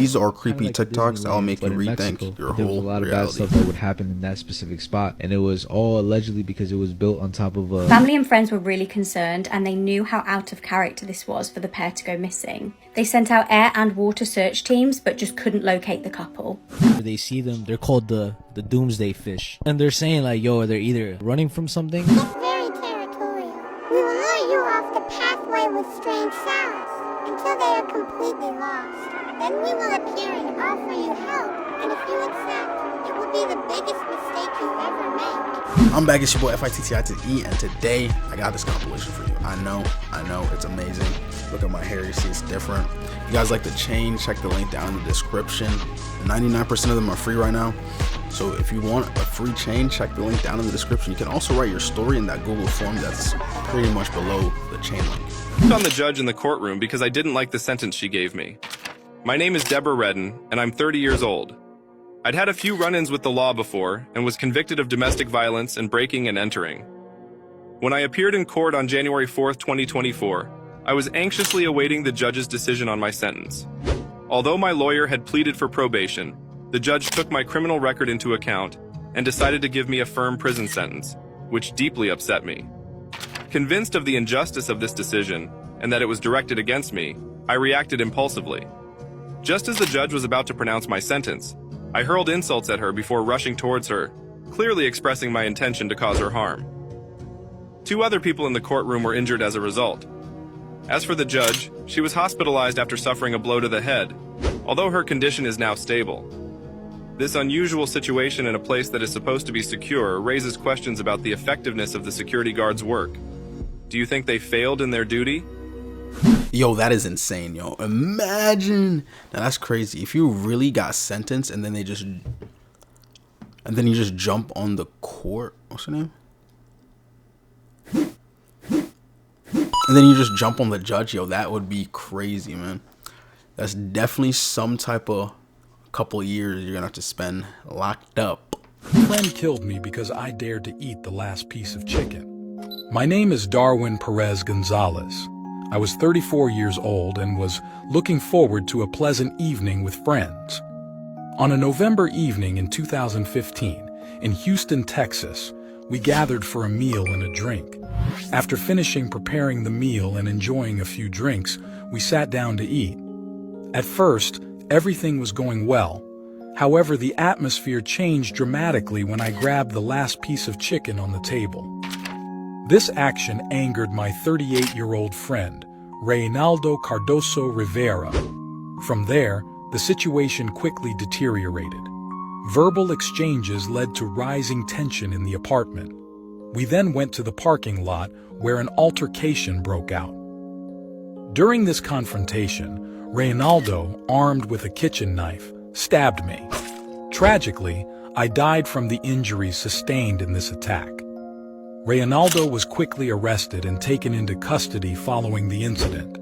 these are creepy TikToks that'll make you rethink your whole reality. There was a lot of bad stuff that would happen in that specific spot, and it was all allegedly because it was built on top of a... Family and friends were really concerned, and they knew how out of character this was for the pair to go missing. They sent out air and water search teams, but just couldn't locate the couple. They see them, they're called the Doomsday Fish, and they're saying like, yo, they're either running from something. It's very territorial. We will lure you off the pathway with strange sounds until they are completely lost. Then we will appear and offer you help, and if you accept, it will be the biggest mistake you ever make. I'm back, it's your boy FITTIE, and today I got this compilation for you. I know, it's amazing. Look at my hair, you see it's different. If you guys like the chain, check the link down in the description. 99% of them are free right now. So if you want a free chain, check the link down in the description. You can also write your story in that Google form that's pretty much below the chain link. On the judge in the courtroom because I didn't like the sentence she gave me. My name is Deborah Redden, and I'm 30 years old. I'd had a few run-ins with the law before and was convicted of domestic violence and breaking and entering. When I appeared in court on January 4th, 2024, I was anxiously awaiting the judge's decision on my sentence. Although my lawyer had pleaded for probation, the judge took my criminal record into account and decided to give me a firm prison sentence, which deeply upset me. Convinced of the injustice of this decision and that it was directed against me, I reacted impulsively. Just as the judge was about to pronounce my sentence, I hurled insults at her before rushing towards her, clearly expressing my intention to cause her harm. 2 other people in the courtroom were injured as a result. As for the judge, she was hospitalized after suffering a blow to the head, although her condition is now stable. This unusual situation in a place that is supposed to be secure raises questions about the effectiveness of the security guards' work. Do you think they failed in their duty? Yo, that is insane, yo. Imagine. Now that's crazy. If you really got sentenced and then you just jump on the court. What's her name? And then you just jump on the judge, yo, that would be crazy, man. That's definitely some type of couple years you're gonna have to spend locked up. A friend killed me because I dared to eat the last piece of chicken. My name is Darwin Perez Gonzalez. I was 34 years old and was looking forward to a pleasant evening with friends. On a November evening in 2015, in Houston, Texas, we gathered for a meal and a drink. After finishing preparing the meal and enjoying a few drinks, we sat down to eat. At first, everything was going well. However, the atmosphere changed dramatically when I grabbed the last piece of chicken on the table. This action angered my 38-year-old friend, Reynaldo Cardoso Rivera. From there, the situation quickly deteriorated. Verbal exchanges led to rising tension in the apartment. We then went to the parking lot where an altercation broke out. During this confrontation, Reynaldo, armed with a kitchen knife, stabbed me. Tragically, I died from the injuries sustained in this attack. Reynaldo was quickly arrested and taken into custody following the incident.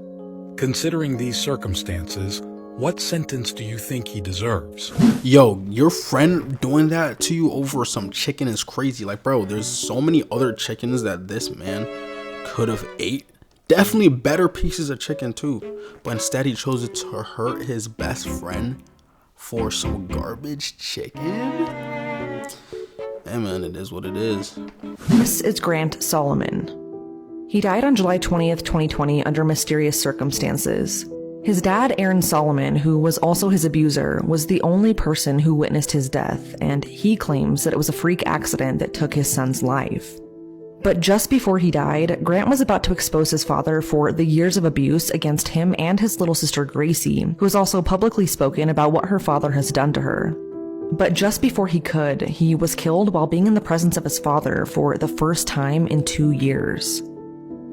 Considering these circumstances, what sentence do you think he deserves? Yo, your friend doing that to you over some chicken is crazy. Like, bro, there's so many other chickens that this man could have ate. Definitely better pieces of chicken too. But instead he chose to hurt his best friend for some garbage chicken. Hey man, it is what it is. This is Grant Solomon. He died on July 20th, 2020 under mysterious circumstances. His dad, Aaron Solomon, who was also his abuser, was the only person who witnessed his death, and he claims that it was a freak accident that took his son's life. But just before he died, Grant was about to expose his father for the years of abuse against him and his little sister Gracie, who has also publicly spoken about what her father has done to her. But just before he could, he was killed while being in the presence of his father for the first time in 2 years.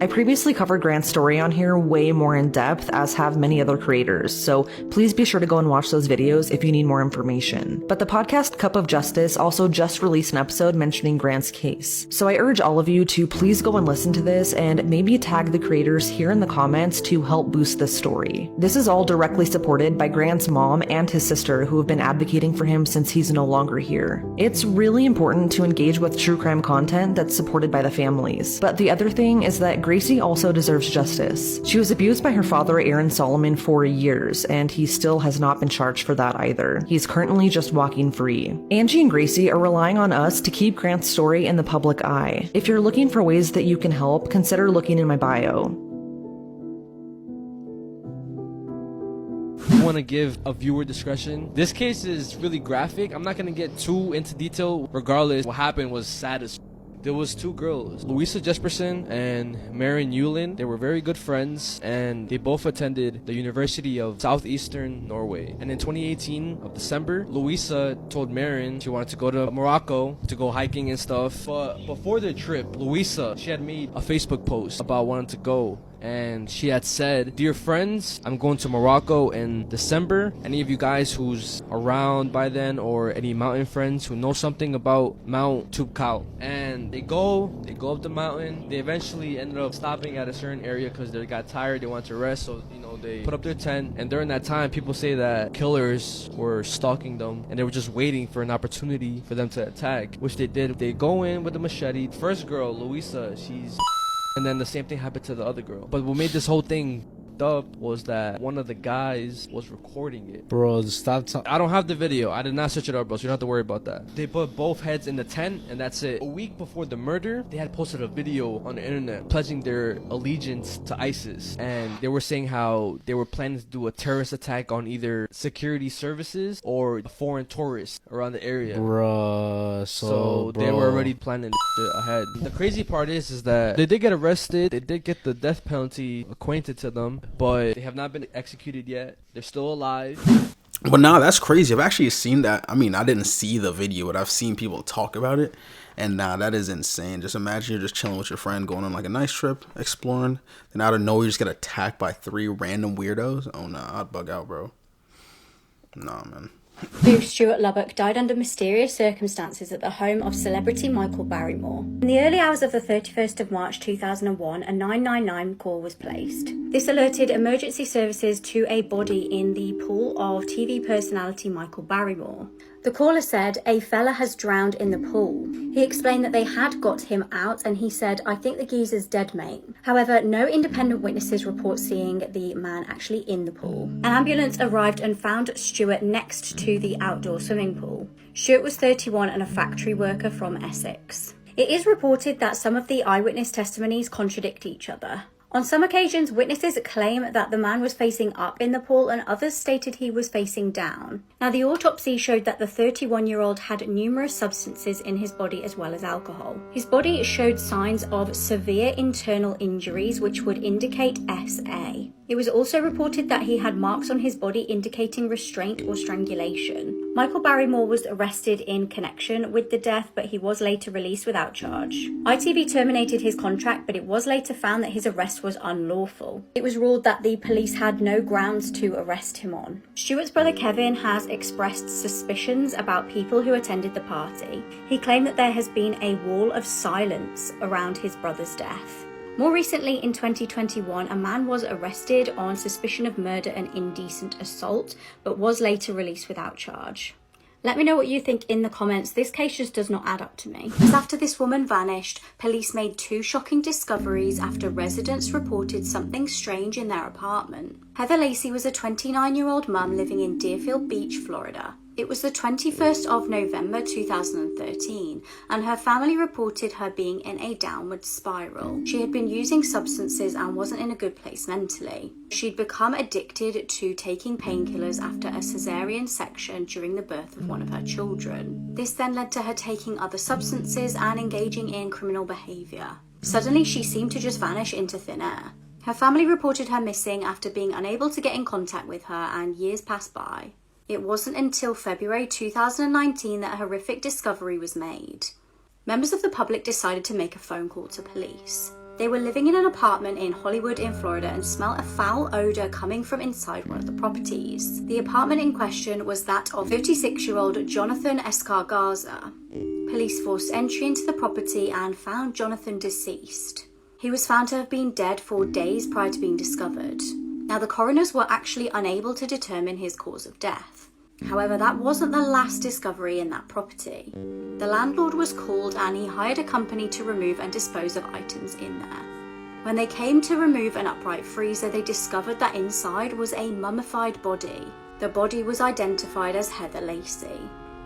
I previously covered Grant's story on here way more in depth, as have many other creators, so please be sure to go and watch those videos if you need more information. But the podcast Cup of Justice also just released an episode mentioning Grant's case. So I urge all of you to please go and listen to this and maybe tag the creators here in the comments to help boost this story. This is all directly supported by Grant's mom and his sister, who have been advocating for him since he's no longer here. It's really important to engage with true crime content that's supported by the families. But the other thing is that Gracie also deserves justice. She was abused by her father, Aaron Solomon, for years, and he still has not been charged for that either. He's currently just walking free. Angie and Gracie are relying on us to keep Grant's story in the public eye. If you're looking for ways that you can help, consider looking in my bio. I want to give a viewer discretion. This case is really graphic. I'm not going to get too into detail. Regardless, what happened was sad as there was two girls, Louisa Jesperson and Marin Yulin. They were very good friends, and they both attended the University of Southeastern Norway. And in 2018 of December, Louisa told Marin she wanted to go to Morocco to go hiking and stuff. But before the trip, Louisa, she had made a Facebook post about wanting to go. And she had said, "Dear friends, I'm going to Morocco in December. Any of you guys who's around by then, or any mountain friends who know something about Mount Toubkal." And they go up the mountain. They eventually ended up stopping at a certain area because they got tired, they wanted to rest, so they put up their tent. And during that time, people say that killers were stalking them and they were just waiting for an opportunity for them to attack, which they did. They go in with a machete. First girl, Louisa, and then the same thing happened to the other girl. But what made this whole thing up was that one of the guys was recording it. Bro, stop I don't have the video. I did not search it up, bro, so you don't have to worry about that. They put both heads in the tent, and that's it. A week before the murder, they had posted a video on the internet pledging their allegiance to ISIS. And they were saying how they were planning to do a terrorist attack on either security services or foreign tourists around the area. Bruh, so they were already planning it ahead. The crazy part is that they did get arrested. They did get the death penalty acquainted to them, but they have not been executed yet. They're still alive. But nah, that's crazy. I've actually seen that. I mean, I didn't see the video, but I've seen people talk about it. And nah, that is insane. Just imagine you're just chilling with your friend, going on like a nice trip, exploring. Then out of nowhere, you just get attacked by 3 random weirdos. Oh nah, I'd bug out, bro. Nah, man. Booth Stuart Leber died under mysterious circumstances at the home of celebrity Michael Barrymore. In the early hours of the 31st of March 2001, a 999 call was placed. This alerted emergency services to a body in the pool of TV personality Michael Barrymore. The caller said, "A fella has drowned in the pool." He explained that they had got him out, and he said, "I think the geezer's dead, mate." However, no independent witnesses report seeing the man actually in the pool. An ambulance arrived and found Stuart next to the outdoor swimming pool. Stuart was 31 and a factory worker from Essex. It is reported that some of the eyewitness testimonies contradict each other. On some occasions, witnesses claim that the man was facing up in the pool and others stated he was facing down. Now, the autopsy showed that the 31-year-old had numerous substances in his body as well as alcohol. His body showed signs of severe internal injuries which would indicate SA. It was also reported that he had marks on his body indicating restraint or strangulation. Michael Barrymore was arrested in connection with the death, but he was later released without charge. ITV terminated his contract, but it was later found that his arrest was unlawful. It was ruled that the police had no grounds to arrest him on. Stuart's brother Kevin has expressed suspicions about people who attended the party. He claimed that there has been a wall of silence around his brother's death. More recently, in 2021, a man was arrested on suspicion of murder and indecent assault, but was later released without charge. Let me know what you think in the comments. This case just does not add up to me. After this woman vanished, police made 2 shocking discoveries after residents reported something strange in their apartment. Heather Lacey was a 29-year-old mum living in Deerfield Beach, Florida. It was the 21st of November 2013, and her family reported her being in a downward spiral. She had been using substances and wasn't in a good place mentally. She'd become addicted to taking painkillers after a cesarean section during the birth of one of her children. This then led to her taking other substances and engaging in criminal behaviour. Suddenly, she seemed to just vanish into thin air. Her family reported her missing after being unable to get in contact with her, and years passed by. It wasn't until February 2019 that a horrific discovery was made. Members of the public decided to make a phone call to police. They were living in an apartment in Hollywood in Florida and smelt a foul odour coming from inside one of the properties. The apartment in question was that of 36-year-old Jonathan Escargaza. Police forced entry into the property and found Jonathan deceased. He was found to have been dead for days prior to being discovered. Now, the coroners were actually unable to determine his cause of death. However, that wasn't the last discovery in that property. The landlord was called and he hired a company to remove and dispose of items in there. When they came to remove an upright freezer, they discovered that inside was a mummified body. The body was identified as Heather Lacey.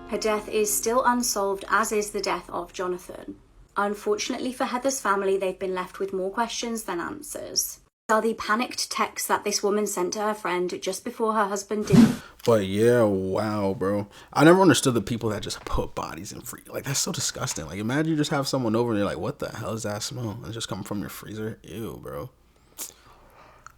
Her death is still unsolved, as is the death of Jonathan. Unfortunately for Heather's family, they've been left with more questions than answers. These are the panicked texts that this woman sent to her friend just before her husband did. But yeah, wow, bro. I never understood the people that just put bodies in freezer. Like, that's so disgusting. Like, imagine you just have someone over and you're like, what the hell is that smell? It's just coming from your freezer. Ew, bro.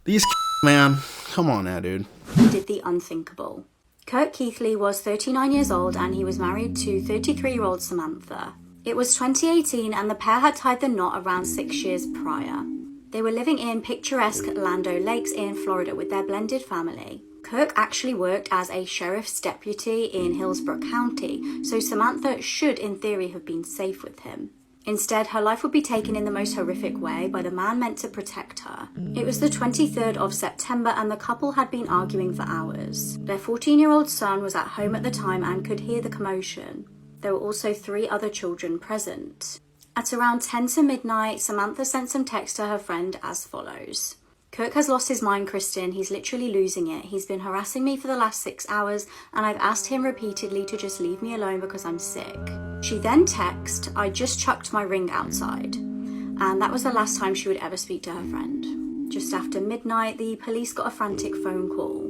These man, come on now, dude. Did the unthinkable. Kurt Keithley was 39 years old and he was married to 33-year-old Samantha. It was 2018 and the pair had tied the knot around 6 years prior. They were living in picturesque Lando Lakes in Florida with their blended family. Kirk actually worked as a sheriff's deputy in Hillsborough County, so Samantha should in theory have been safe with him. Instead, her life would be taken in the most horrific way by the man meant to protect her. It was the 23rd of September and the couple had been arguing for hours. Their 14-year-old son was at home at the time and could hear the commotion. There were also 3 other children present. At around 10 to midnight, Samantha sent some text to her friend as follows. Kirk has lost his mind, Kristen. He's literally losing it. He's been harassing me for the last 6 hours and I've asked him repeatedly to just leave me alone because I'm sick. She then texted, I just chucked my ring outside. And that was the last time she would ever speak to her friend. Just after midnight, the police got a frantic phone call.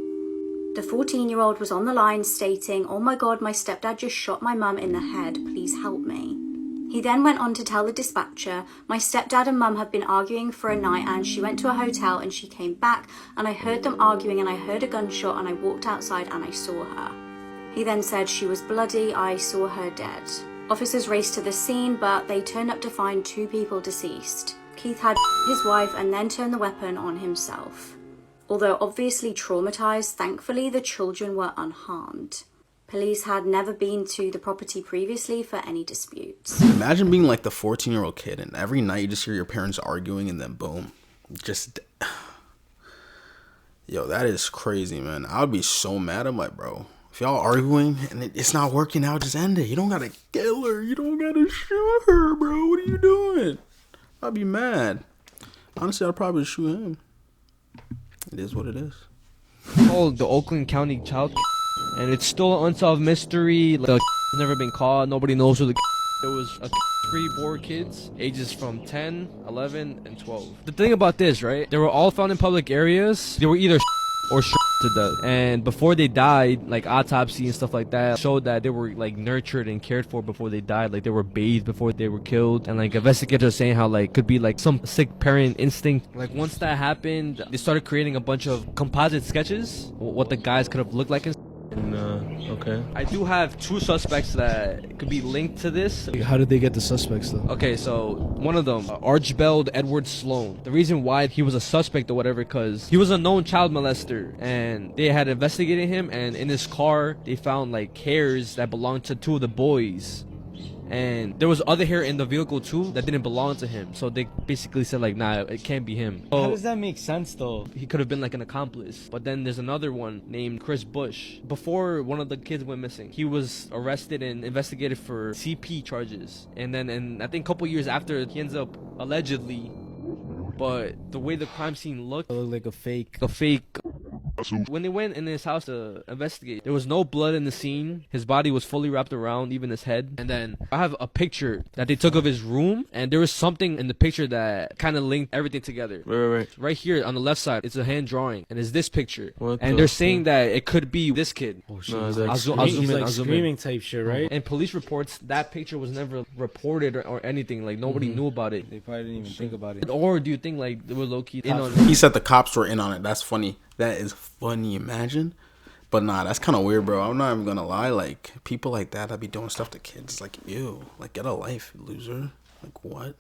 The 14-year-old was on the line stating, oh my god, my stepdad just shot my mum in the head. Please help me. He then went on to tell the dispatcher, my stepdad and mum have been arguing for a night and she went to a hotel and she came back and I heard them arguing and I heard a gunshot and I walked outside and I saw her. He then said she was bloody, I saw her dead. Officers raced to the scene but they turned up to find 2 people deceased. Keith had his wife and then turned the weapon on himself. Although obviously traumatized, thankfully the children were unharmed. Police had never been to the property previously for any disputes. Imagine being like the 14-year-old kid and every night you just hear your parents arguing and then boom. Just... Yo, that is crazy, man. I would be so mad. I'm like, bro, if y'all arguing and it's not working out, just end it. You don't gotta kill her. You don't gotta shoot her, bro. What are you doing? I'd be mad. Honestly, I'd probably shoot him. It is what it is. Called the Oakland County Child, and it's still an unsolved mystery. The has never been caught. Nobody knows who the There was 4 kids, ages from 10, 11, and 12. The thing about this, right? They were all found in public areas. They were either or to death. And before they died, like autopsy and stuff like that showed that they were like nurtured and cared for before they died. Like they were bathed before they were killed. And like investigators are saying how like could be like some sick parent instinct. Like once that happened, they started creating a bunch of composite sketches, what the guys could have looked like. Okay. I do have 2 suspects that could be linked to this. How did they get the suspects though? Okay, so one of them, Archibald Edward Sloan. The reason why he was a suspect or whatever, because he was a known child molester, and they had investigated him, and in his car they found like hairs that belonged to 2 of the boys. And there was other hair in the vehicle too that didn't belong to him, so they basically said like, nah, it can't be him. How does that make sense though? He could have been like an accomplice. But then there's another one named Chris Bush. Before one of the kids went missing, he was arrested and investigated for CP charges, and then I think a couple years after, he ends up allegedly, but the way the crime scene looked, It looked like a fake. when they went in his house to investigate, there was no blood in the scene. His body was fully wrapped around, even his head. And then I have a picture that they took of his room, and there was something in the picture that kind of linked everything together. Right here on the left side, it's a hand drawing, and it's this picture. And they're saying that it could be this kid. Oh shit! He's like screaming type shit, right? And police reports that picture was never reported or anything. Like nobody knew about it. They probably didn't even think about it. Or do you think like they were low key in on it? He said the cops were in on it. That's funny. That is funny. Imagine. But nah, that's kind of weird, bro. I'm not even gonna lie. Like people like that be doing stuff to kids. Like ew. Like get a life, loser. Like what?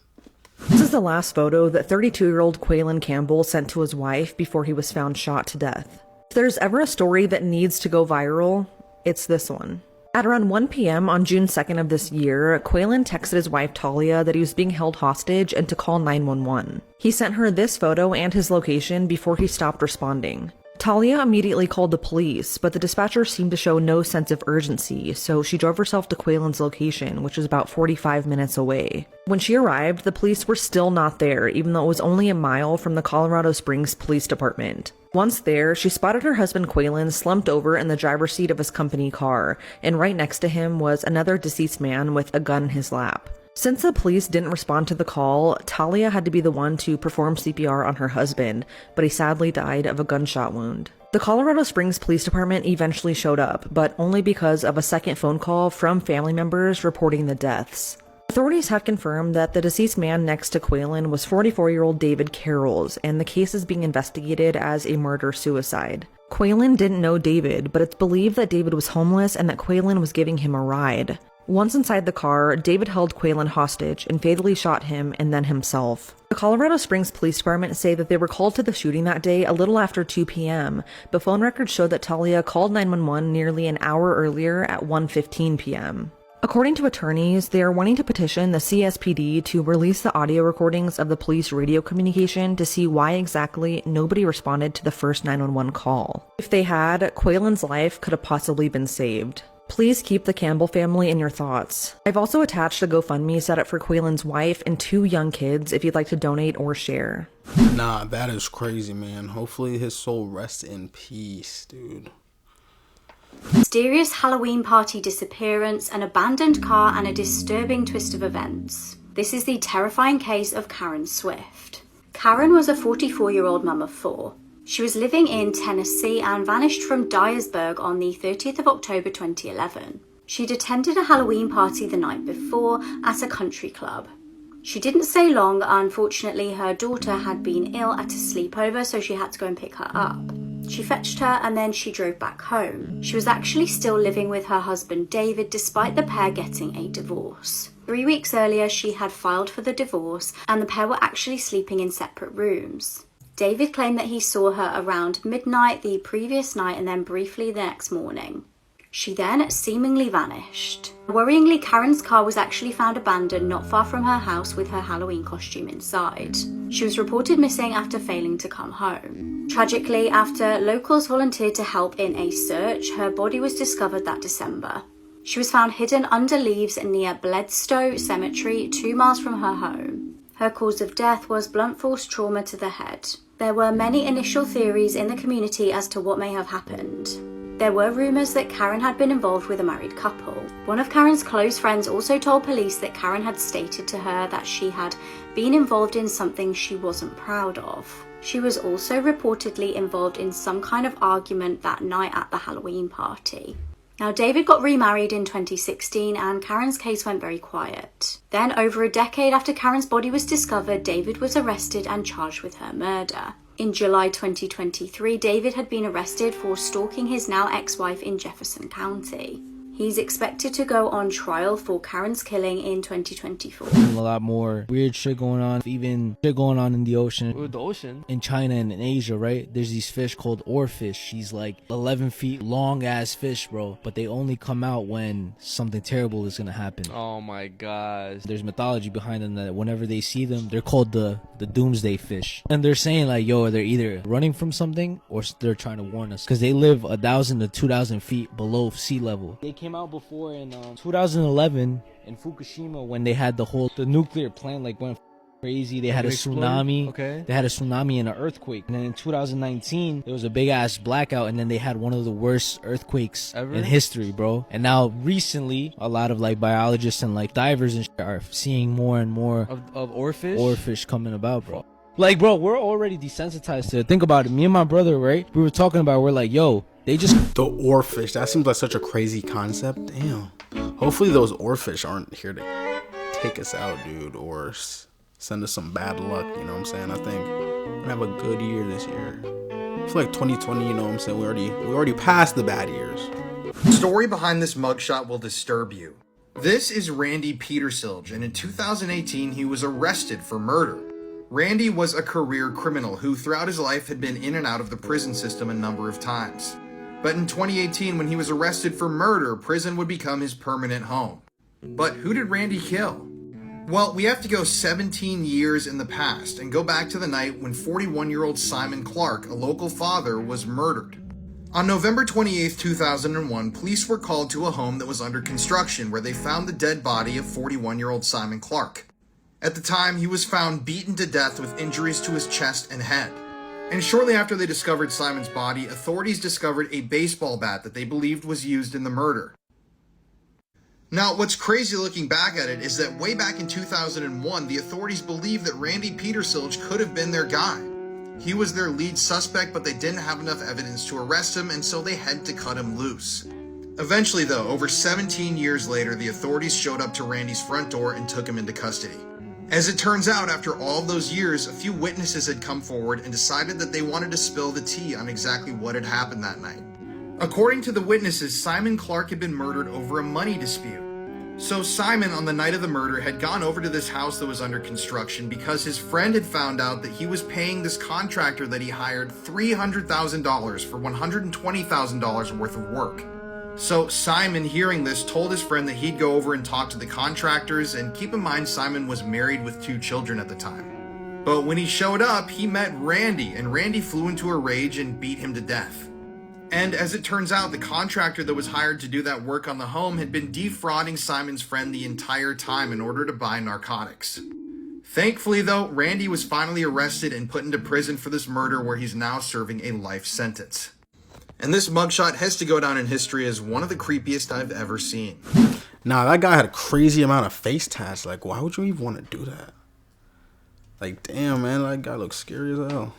This is the last photo that 32-year-old Quaylen Campbell sent to his wife before he was found shot to death. If there's ever a story that needs to go viral, it's this one. At around 1 p.m. on June 2nd of this year, Quaylen texted his wife Talia that he was being held hostage and to call 911. He sent her this photo and his location before he stopped responding. Talia immediately called the police, but the dispatcher seemed to show no sense of urgency, so she drove herself to Quaylen's location, which was about 45 minutes away. When she arrived, the police were still not there, even though it was only a mile from the Colorado Springs Police Department. Once there, she spotted her husband Quaylen slumped over in the driver's seat of his company car, and right next to him was another deceased man with a gun in his lap. Since the police didn't respond to the call, Talia had to be the one to perform CPR on her husband, but he sadly died of a gunshot wound. The Colorado Springs Police Department eventually showed up, but only because of a second phone call from family members reporting the deaths. Authorities had confirmed that the deceased man next to Quaylen was 44-year-old David Carrolls, and the case is being investigated as a murder-suicide. Quaylen didn't know David, but it's believed that David was homeless and that Quaylen was giving him a ride. Once inside the car, David held Quaylen hostage and fatally shot him and then himself. The Colorado Springs Police Department say that they were called to the shooting that day a little after 2 p.m., but phone records showed that Talia called 911 nearly an hour earlier at 1:15 p.m. According to attorneys, they are wanting to petition the CSPD to release the audio recordings of the police radio communication to see why exactly nobody responded to the first 911 call. If they had, Quaylen's life could have possibly been saved. Please keep the Campbell family in your thoughts. I've also attached a GoFundMe set up for Quaylen's wife and 2 young kids if you'd like to donate or share. Nah, that is crazy, man. Hopefully his soul rests in peace, dude. Mysterious Halloween party disappearance, an abandoned car, and a disturbing twist of events. This is the terrifying case of Karen Swift. Karen was a 44-year-old mum of 4. She was living in Tennessee and vanished from Dyersburg on the 30th of October 2011. She'd attended a Halloween party the night before at a country club. She didn't stay long. Unfortunately, her daughter had been ill at a sleepover, so she had to go and pick her up. She fetched her and then she drove back home. She was actually still living with her husband David despite the pair getting a divorce. 3 weeks earlier, she had filed for the divorce and the pair were actually sleeping in separate rooms. David claimed that he saw her around midnight the previous night and then briefly the next morning. She then seemingly vanished. Worryingly, Karen's car was actually found abandoned not far from her house with her Halloween costume inside. She was reported missing after failing to come home. Tragically, after locals volunteered to help in a search, her body was discovered that December. She was found hidden under leaves near Bledsoe Cemetery, 2 miles from her home. Her cause of death was blunt force trauma to the head. There were many initial theories in the community as to what may have happened. There were rumours that Karen had been involved with a married couple. One of Karen's close friends also told police that Karen had stated to her that she had been involved in something she wasn't proud of. She was also reportedly involved in some kind of argument that night at the Halloween party. Now, David got remarried in 2016 and Karen's case went very quiet. Then, over a decade after Karen's body was discovered, David was arrested and charged with her murder. In July 2023, David had been arrested for stalking his now ex-wife in Jefferson County. He's expected to go on trial for Karen's killing in 2024. A lot more weird shit going on, even shit going on in the ocean. With the ocean? In China and in Asia, right? There's these fish called oarfish. She's like 11 feet long ass fish, bro. But they only come out when something terrible is gonna happen. Oh my gosh. There's mythology behind them that whenever they see them, they're called the Doomsday Fish. And they're saying like, yo, they're either running from something or they're trying to warn us. Because they live 1,000 to 2,000 feet below sea level. They came out before in 2011 in Fukushima when they had the nuclear plant like went crazy. They had a tsunami. Okay. They had a tsunami and an earthquake. And then in 2019 there was a big ass blackout and then they had one of the worst earthquakes ever in history, bro. And now recently a lot of like biologists and like divers and shit are seeing more and more of oarfish? Oarfish coming about, bro. Like, bro, we're already desensitized to it. Think about it. Me and my brother, right? We were talking about, we're like, yo, they just... The oarfish, that seems like such a crazy concept. Damn. Hopefully those oarfish aren't here to take us out, dude, or send us some bad luck, you know what I'm saying? I think we're gonna have a good year this year. I feel like 2020, you know what I'm saying? We already passed the bad years. The story behind this mugshot will disturb you. This is Randy Peterson, and in 2018 he was arrested for murder. Randy was a career criminal who throughout his life had been in and out of the prison system a number of times. But in 2018, when he was arrested for murder, prison would become his permanent home. But who did Randy kill? Well, we have to go 17 years in the past and go back to the night when 41-year-old Simon Clark, a local father, was murdered. On November 28, 2001, police were called to a home that was under construction where they found the dead body of 41-year-old Simon Clark. At the time, he was found beaten to death with injuries to his chest and head. And shortly after they discovered Simon's body, authorities discovered a baseball bat that they believed was used in the murder. Now, what's crazy looking back at it is that way back in 2001, the authorities believed that Randy Peterson could have been their guy. He was their lead suspect, but they didn't have enough evidence to arrest him, and so they had to cut him loose. Eventually, though, over 17 years later, the authorities showed up to Randy's front door and took him into custody. As it turns out, after all those years, a few witnesses had come forward and decided that they wanted to spill the tea on exactly what had happened that night. According to the witnesses, Simon Clark had been murdered over a money dispute. So Simon, on the night of the murder, had gone over to this house that was under construction because his friend had found out that he was paying this contractor that he hired $300,000 for $120,000 worth of work. So Simon, hearing this, told his friend that he'd go over and talk to the contractors, and keep in mind Simon was married with 2 children at the time. But when he showed up, he met Randy, and Randy flew into a rage and beat him to death. And as it turns out, the contractor that was hired to do that work on the home had been defrauding Simon's friend the entire time in order to buy narcotics. Thankfully, though, Randy was finally arrested and put into prison for this murder, where he's now serving a life sentence. And this mugshot has to go down in history as one of the creepiest I've ever seen. Nah, that guy had a crazy amount of face tats. Like, why would you even want to do that? Like, damn, man, that guy looks scary as hell.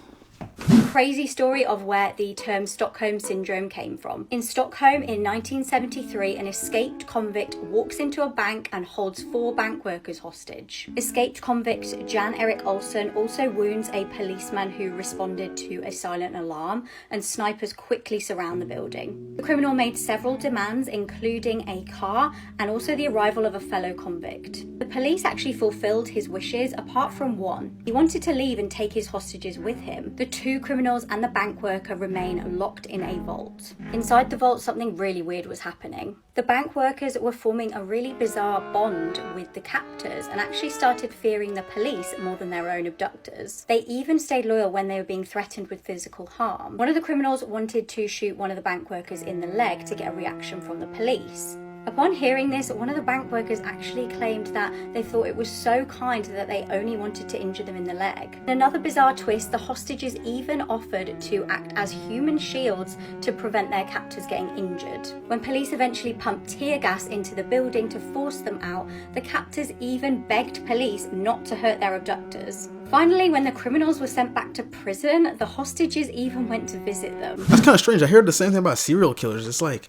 Crazy story of where the term Stockholm Syndrome came from. In Stockholm in 1973, an escaped convict walks into a bank and holds 4 bank workers hostage. Escaped convict Jan Erik Olsson also wounds a policeman who responded to a silent alarm, and snipers quickly surround the building. The criminal made several demands, including a car and also the arrival of a fellow convict. The police actually fulfilled his wishes, apart from one. He wanted to leave and take his hostages with him. The 2 criminals and the bank worker remain locked in a vault. Inside the vault, something really weird was happening. The bank workers were forming a really bizarre bond with the captors and actually started fearing the police more than their own abductors. They even stayed loyal when they were being threatened with physical harm. One of the criminals wanted to shoot one of the bank workers in the leg to get a reaction from the police. Upon hearing this, one of the bank workers actually claimed that they thought it was so kind that they only wanted to injure them in the leg. In another bizarre twist, the hostages even offered to act as human shields to prevent their captors getting injured. When police eventually pumped tear gas into the building to force them out, the captors even begged police not to hurt their abductors. Finally, when the criminals were sent back to prison, the hostages even went to visit them. That's kind of strange. I heard the same thing about serial killers. It's like,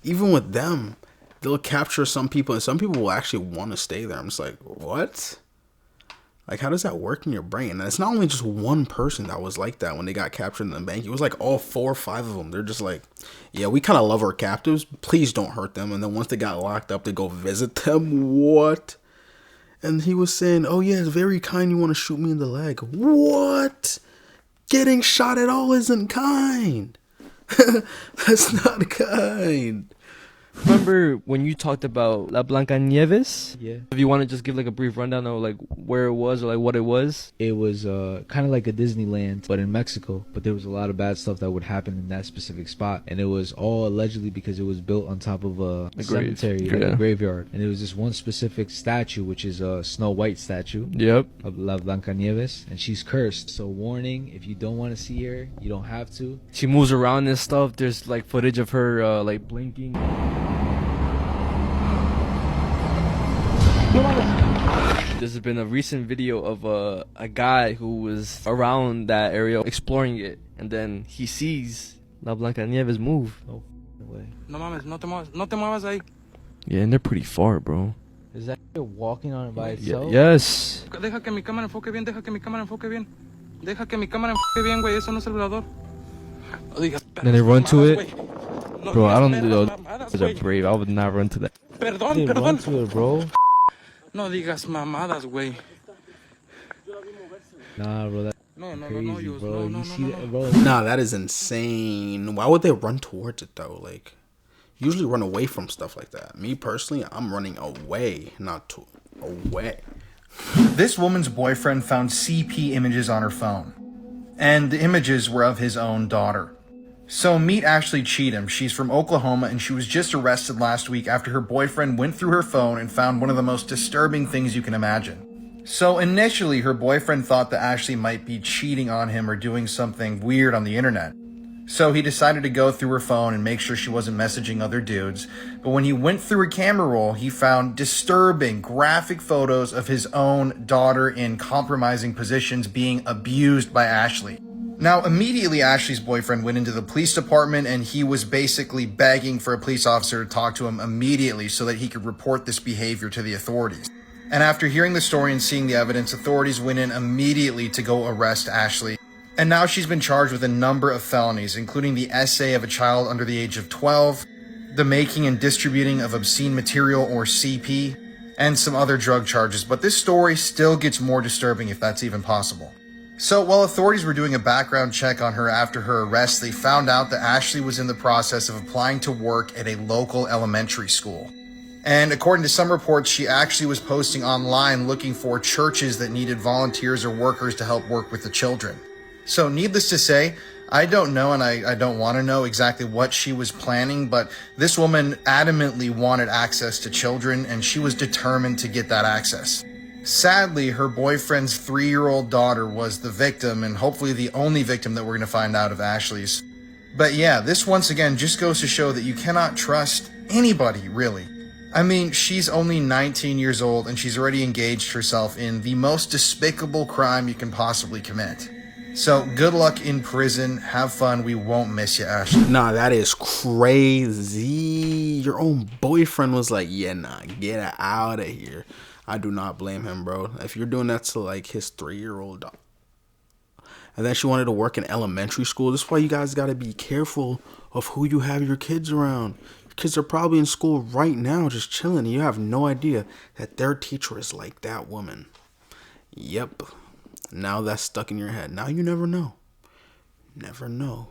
even with them, they'll capture some people and some people will actually want to stay there. I'm just like, what? Like, how does that work in your brain? And it's not only just one person that was like that when they got captured in the bank. It was like all 4 or 5 of them. They're just like, yeah, we kind of love our captives. Please don't hurt them. And then once they got locked up, they go visit them. What? And he was saying, oh yeah, it's very kind. You want to shoot me in the leg. What? Getting shot at all isn't kind. That's not kind. Remember when you talked about La Blanca Nieves? Yeah. If you want to just give like a brief rundown of like where it was or like what it was. It was kind of like a Disneyland, but in Mexico. But there was a lot of bad stuff that would happen in that specific spot. And it was all allegedly because it was built on top of a cemetery, like a graveyard. And it was this one specific statue, which is a Snow White statue. Yep. Of La Blanca Nieves. And she's cursed. So warning, if you don't want to see her, you don't have to. She moves around and stuff. There's like footage of her like blinking. There's been a recent video of a guy who was around that area exploring it, and then he sees La Blanca Nieves move. No way. No mames, no te muevas ahí. Yeah, and they're pretty far, bro. Is that walking on it by itself? Yes. Deja que mi cámara enfoque bien, deja que mi cámara enfoque bien. Deja que mi cámara enfoque bien, güey, eso no es el velador. No digas, Then they run to it. No Bro, I don't digas know. mamadas, They're güey. brave. I would not run to that. Perdón, Run perdón. to it, bro. No digas mamadas, güey. Nah, bro, that's No, crazy, you, bro. no, You see that, no. bro? Nah, that is insane. Why would they run towards it though? Like, usually run away from stuff like that. Me personally, I'm running away, not to away. This woman's boyfriend found CP images on her phone, and the images were of his own daughter. So meet Ashley Cheatham. She's from Oklahoma, and she was just arrested last week after her boyfriend went through her phone and found one of the most disturbing things you can imagine. So initially, her boyfriend thought that Ashley might be cheating on him or doing something weird on the internet. So he decided to go through her phone and make sure she wasn't messaging other dudes. But when he went through her camera roll, he found disturbing, graphic photos of his own daughter in compromising positions being abused by Ashley. Now, immediately Ashley's boyfriend went into the police department, and he was basically begging for a police officer to talk to him immediately so that he could report this behavior to the authorities. And after hearing the story and seeing the evidence, authorities went in immediately to go arrest Ashley. And now she's been charged with a number of felonies, including the essay of a child under the age of 12, the making and distributing of obscene material or CP, and some other drug charges. But this story still gets more disturbing if that's even possible. So while authorities were doing a background check on her after her arrest, they found out that Ashley was in the process of applying to work at a local elementary school. And according to some reports, she actually was posting online looking for churches that needed volunteers or workers to help work with the children. So needless to say, I don't know, and I don't want to know exactly what she was planning, but this woman adamantly wanted access to children, and she was determined to get that access. Sadly, her boyfriend's 3-year-old daughter was the victim, and hopefully the only victim that we're going to find out of Ashley's. But yeah, this once again just goes to show that you cannot trust anybody, really. I mean, she's only 19 years old, and she's already engaged herself in the most despicable crime you can possibly commit. So, good luck in prison. Have fun. We won't miss you, Ashley. Nah, that is crazy. Your own boyfriend was like, yeah, nah, get out of here. I do not blame him, bro. If you're doing that to, like, his 3-year-old dog. And then she wanted to work in elementary school. This is why you guys got to be careful of who you have your kids around. Your kids are probably in school right now just chilling, and you have no idea that their teacher is like that woman. Yep. Now that's stuck in your head. Now you never know. Never know.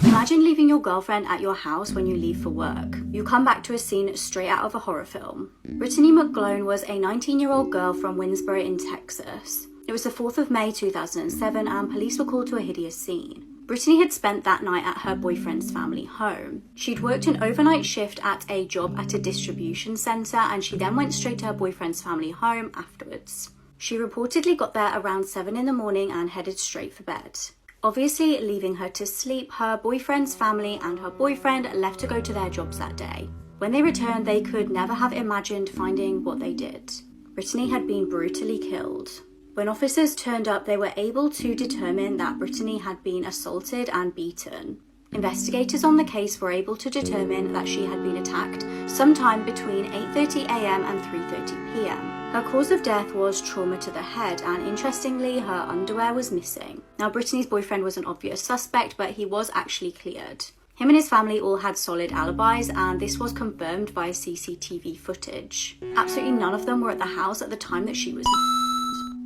Imagine leaving your girlfriend at your house when you leave for work. You come back to a scene straight out of a horror film. Brittany McGlone was a 19-year-old girl from Winsboro in Texas. It was the 4th of May 2007, and police were called to a hideous scene. Brittany had spent that night at her boyfriend's family home. She'd worked an overnight shift at a job at a distribution centre, and she then went straight to her boyfriend's family home afterwards. She reportedly got there around 7 in the morning and headed straight for bed. Obviously, leaving her to sleep, her boyfriend's family and her boyfriend left to go to their jobs that day. When they returned, they could never have imagined finding what they did. Brittany had been brutally killed. When officers turned up, they were able to determine that Brittany had been assaulted and beaten. Investigators on the case were able to determine that she had been attacked sometime between 8:30 a.m. and 3:30 p.m. Her cause of death was trauma to the head, and interestingly, her underwear was missing. Now, Brittany's boyfriend was an obvious suspect, but he was actually cleared. Him and his family all had solid alibis, and this was confirmed by CCTV footage. Absolutely none of them were at the house at the time that she was.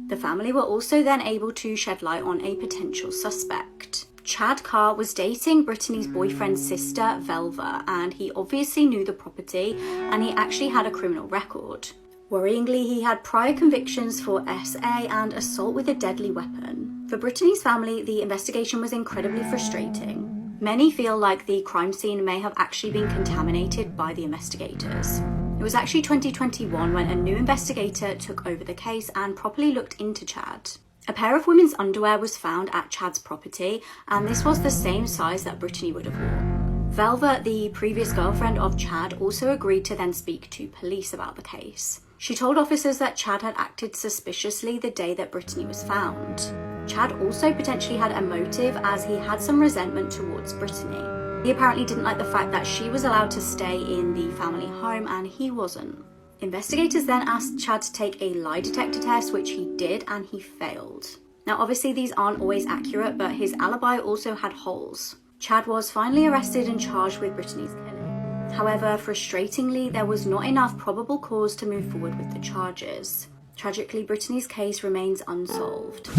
The family were also then able to shed light on a potential suspect. Chad Carr was dating Brittany's boyfriend's sister, Velva, and he obviously knew the property, and he actually had a criminal record. Worryingly, he had prior convictions for SA and assault with a deadly weapon. For Brittany's family, the investigation was incredibly frustrating. Many feel like the crime scene may have actually been contaminated by the investigators. It was actually 2021 when a new investigator took over the case and properly looked into Chad. A pair of women's underwear was found at Chad's property, and this was the same size that Brittany would have worn. Velva, the previous girlfriend of Chad, also agreed to then speak to police about the case. She told officers that Chad had acted suspiciously the day that Brittany was found. Chad also potentially had a motive, as he had some resentment towards Brittany. He apparently didn't like the fact that she was allowed to stay in the family home and he wasn't. Investigators then asked Chad to take a lie detector test, which he did, and he failed. Now obviously these aren't always accurate, but his alibi also had holes. Chad was finally arrested and charged with Brittany's killing. However, frustratingly, there was not enough probable cause to move forward with the charges. Tragically, Brittany's case remains unsolved.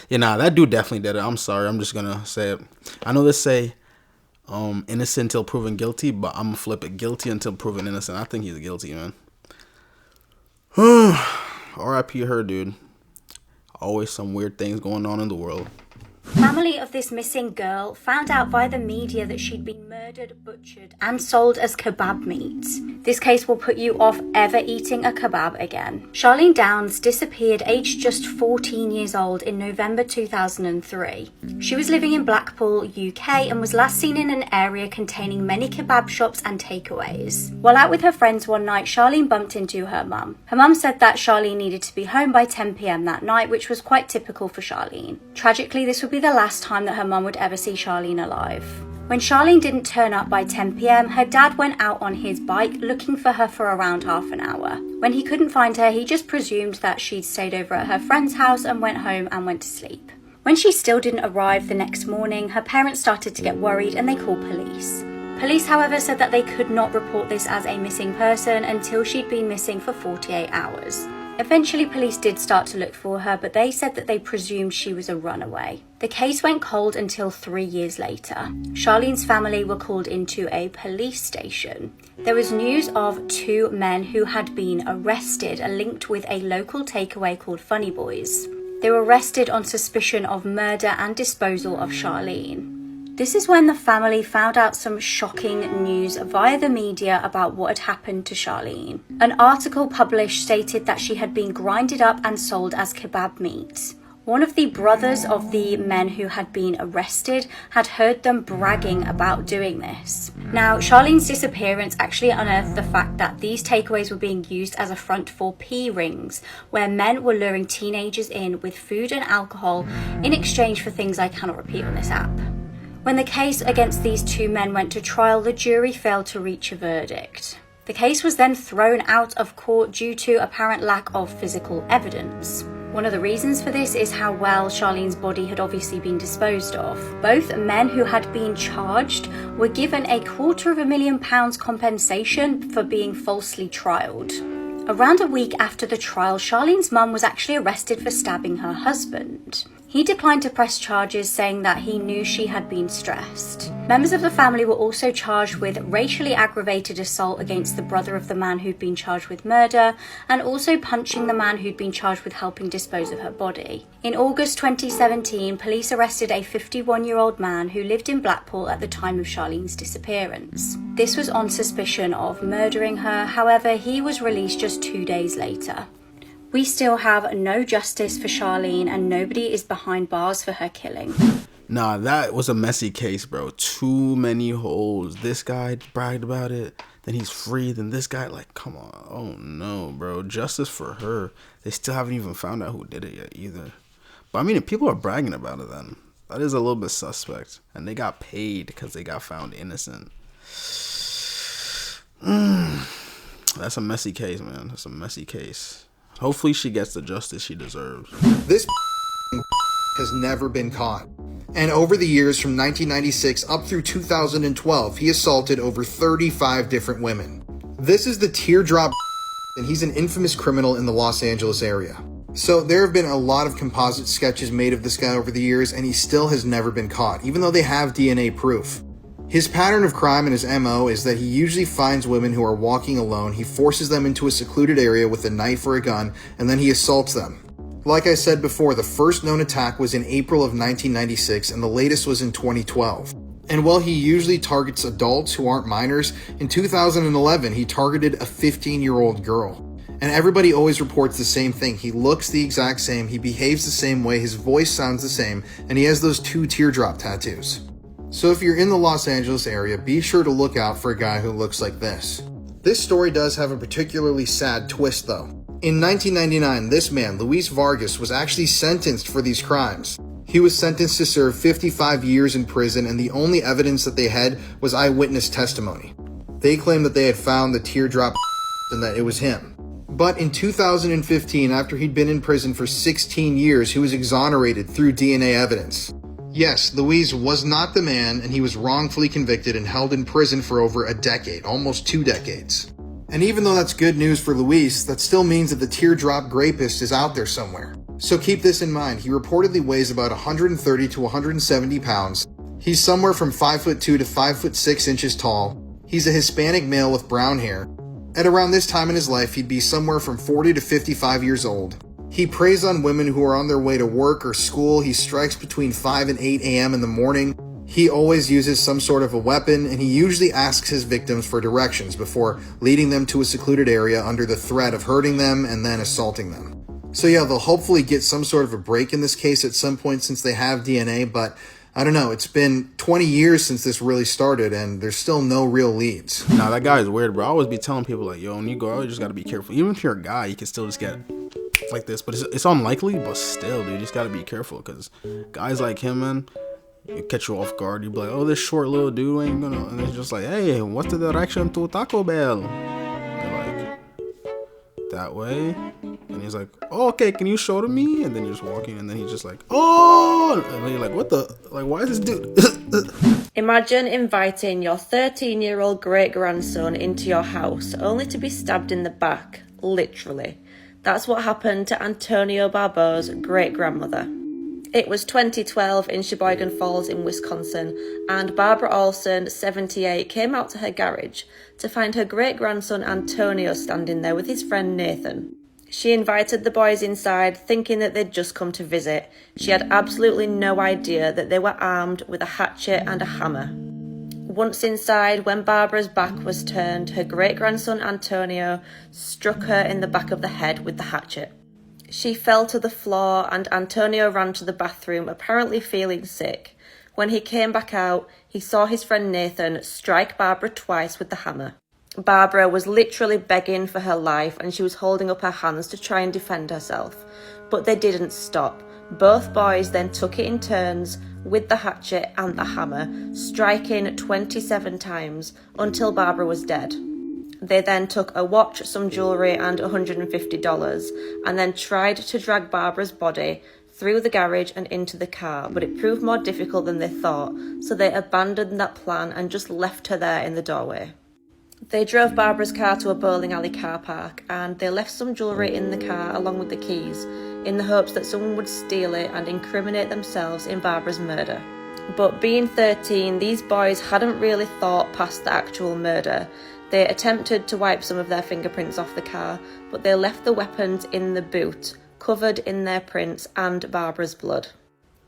Yeah, nah, that dude definitely did it. I'm sorry, I'm just gonna say it. I know they say innocent until proven guilty, but I'm gonna flip it, guilty until proven innocent. I think he's guilty, man. R.I.P. her, dude. Always some weird things going on in the world. Family of this missing girl found out via the media that she'd been murdered, butchered, and sold as kebab meat. This case will put you off ever eating a kebab again. Charlene Downs disappeared aged just 14 years old in November 2003. She was living in Blackpool, UK, and was last seen in an area containing many kebab shops and takeaways. While out with her friends one night, Charlene bumped into her mum. Her mum said that Charlene needed to be home by 10 PM that night, which was quite typical for Charlene. Tragically, this would be the last time that her mum would ever see Charlene alive. When Charlene didn't turn up by 10 PM, her dad went out on his bike looking for her for around half an hour. When he couldn't find her, he just presumed that she'd stayed over at her friend's house and went home and went to sleep. When she still didn't arrive the next morning, her parents started to get worried and they called police. Police, however, said that they could not report this as a missing person until she'd been missing for 48 hours. Eventually, police did start to look for her, but they said that they presumed she was a runaway. The case went cold until 3 years later. Charlene's family were called into a police station. There was news of 2 men who had been arrested, linked with a local takeaway called Funny Boys. They were arrested on suspicion of murder and disposal of Charlene. This is when the family found out some shocking news via the media about what had happened to Charlene. An article published stated that she had been grinded up and sold as kebab meat. One of the brothers of the men who had been arrested had heard them bragging about doing this. Now, Charlene's disappearance actually unearthed the fact that these takeaways were being used as a front for P rings, where men were luring teenagers in with food and alcohol in exchange for things I cannot repeat on this app. When the case against these 2 men went to trial, the jury failed to reach a verdict. The case was then thrown out of court due to apparent lack of physical evidence. One of the reasons for this is how well Charlene's body had obviously been disposed of. Both men who had been charged were given a £250,000 compensation for being falsely trialed. Around a week after the trial, Charlene's mum was actually arrested for stabbing her husband. He declined to press charges, saying that he knew she had been stressed. Members of the family were also charged with racially aggravated assault against the brother of the man who'd been charged with murder, and also punching the man who'd been charged with helping dispose of her body. In August 2017, police arrested a 51-year-old man who lived in Blackpool at the time of Charlene's disappearance. This was on suspicion of murdering her, however, he was released just 2 days later. We still have no justice for Charlene, and nobody is behind bars for her killing. Nah, that was a messy case, bro. Too many holes. This guy bragged about it, then he's free, then this guy, like, come on. Oh no, bro. Justice for her. They still haven't even found out who did it yet either. But I mean, if people are bragging about it, then that is a little bit suspect. And they got paid because they got found innocent. That's a messy case, man. That's a messy case. Hopefully she gets the justice she deserves. This has never been caught. And over the years from 1996 up through 2012, he assaulted over 35 different women. This is the Teardrop, and he's an infamous criminal in the Los Angeles area. So there have been a lot of composite sketches made of this guy over the years, and he still has never been caught, even though they have DNA proof. His pattern of crime and his MO is that he usually finds women who are walking alone, he forces them into a secluded area with a knife or a gun, and then he assaults them. Like I said before, the first known attack was in April of 1996, and the latest was in 2012. And while he usually targets adults who aren't minors, in 2011 he targeted a 15-year-old girl. And everybody always reports the same thing. He looks the exact same, he behaves the same way, his voice sounds the same, and he has those 2 teardrop tattoos. So if you're in the Los Angeles area, be sure to look out for a guy who looks like this. This story does have a particularly sad twist though. In 1999, this man, Luis Vargas, was actually sentenced for these crimes. He was sentenced to serve 55 years in prison, and the only evidence that they had was eyewitness testimony. They claimed that they had found the teardrop and that it was him. But in 2015, after he'd been in prison for 16 years, he was exonerated through DNA evidence. Yes, Luis was not the man, and he was wrongfully convicted and held in prison for over a decade, almost 2 decades. And even though that's good news for Luis, that still means that the teardrop grapist is out there somewhere. So keep this in mind, he reportedly weighs about 130 to 170 pounds. He's somewhere from 5'2" to 5'6" tall. He's a Hispanic male with brown hair. At around this time in his life, he'd be somewhere from 40 to 55 years old. He preys on women who are on their way to work or school. He strikes between 5 and 8 a.m. in the morning. He always uses some sort of a weapon, and he usually asks his victims for directions before leading them to a secluded area under the threat of hurting them and then assaulting them. So yeah, they'll hopefully get some sort of a break in this case at some point since they have DNA, but I don't know, it's been 20 years since this really started and there's still no real leads. Nah, that guy is weird, bro. I always be telling people like, yo, when you go out, you just gotta be careful. Even if you're a guy, you can still just get like this, but it's unlikely, but still, dude, you just gotta be careful, because guys like him, man, you catch you off guard. You be like, oh, this short little dude ain't gonna, and it's just like, hey, what's the direction to Taco Bell? They're like, that way. And he's like, oh, okay, can you show to me? And then you're just walking, and then he's just like, oh, and then you're like, what the, like, why is this dude? Imagine inviting your 13-year-old great-grandson into your house only to be stabbed in the back, literally. That's what happened to Antonio Barbo's great-grandmother. It was 2012 in Sheboygan Falls in Wisconsin, and Barbara Olson, 78, came out to her garage to find her great-grandson Antonio standing there with his friend Nathan. She invited the boys inside, thinking that they'd just come to visit. She had absolutely no idea that they were armed with a hatchet and a hammer. Once inside, when Barbara's back was turned, her great-grandson Antonio struck her in the back of the head with the hatchet. She fell to the floor and Antonio ran to the bathroom, apparently feeling sick. When he came back out, he saw his friend Nathan strike Barbara twice with the hammer. Barbara was literally begging for her life and she was holding up her hands to try and defend herself. But they didn't stop. Both boys then took it in turns with the hatchet and the hammer, striking 27 times until Barbara was dead. They then took a watch, some jewellery and $150 and then tried to drag Barbara's body through the garage and into the car, but it proved more difficult than they thought, so they abandoned that plan and just left her there in the doorway. They drove Barbara's car to a bowling alley car park and they left some jewellery in the car along with the keys in the hopes that someone would steal it and incriminate themselves in Barbara's murder. But being 13, these boys hadn't really thought past the actual murder. They attempted to wipe some of their fingerprints off the car, but they left the weapons in the boot, covered in their prints and Barbara's blood.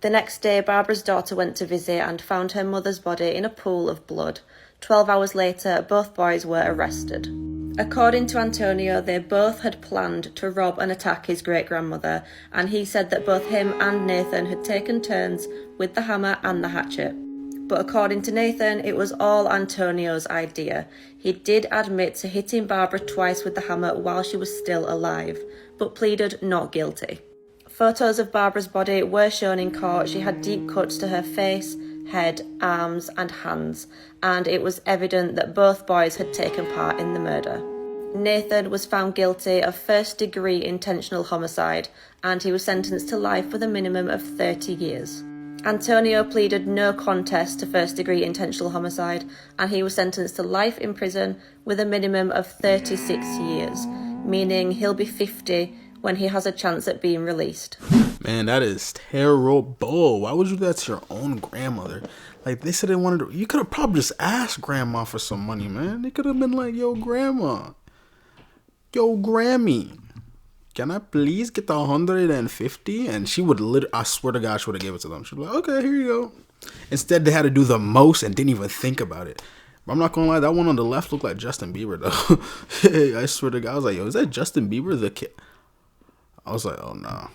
The next day, Barbara's daughter went to visit and found her mother's body in a pool of blood. 12 hours later, both boys were arrested. According to Antonio, they both had planned to rob and attack his great-grandmother, and he said that both him and Nathan had taken turns with the hammer and the hatchet. But according to Nathan, it was all Antonio's idea. He did admit to hitting Barbara twice with the hammer while she was still alive, but pleaded not guilty. Photos of Barbara's body were shown in court. She had deep cuts to her face, head, arms and hands, and it was evident that both boys had taken part in the murder. Nathan was found guilty of first-degree intentional homicide, and he was sentenced to life with a minimum of 30 years. Antonio pleaded no contest to first-degree intentional homicide, and he was sentenced to life in prison with a minimum of 36 years, meaning he'll be 50 when he has a chance at being released. Man, that is terrible. Why would you do that to your own grandmother? Like, they said they wanted to, you could have probably just asked grandma for some money, man. They could have been like, yo, grandma, yo, Grammy, can I please get the 150? And she would literally, I swear to God, she would have gave it to them. She'd be like, okay, here you go. Instead, they had to do the most and didn't even think about it. But I'm not gonna lie, that one on the left looked like Justin Bieber, though. I swear to God, I was like, yo, is that Justin Bieber, the kid? I was like, oh, no.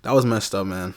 That was messed up, man.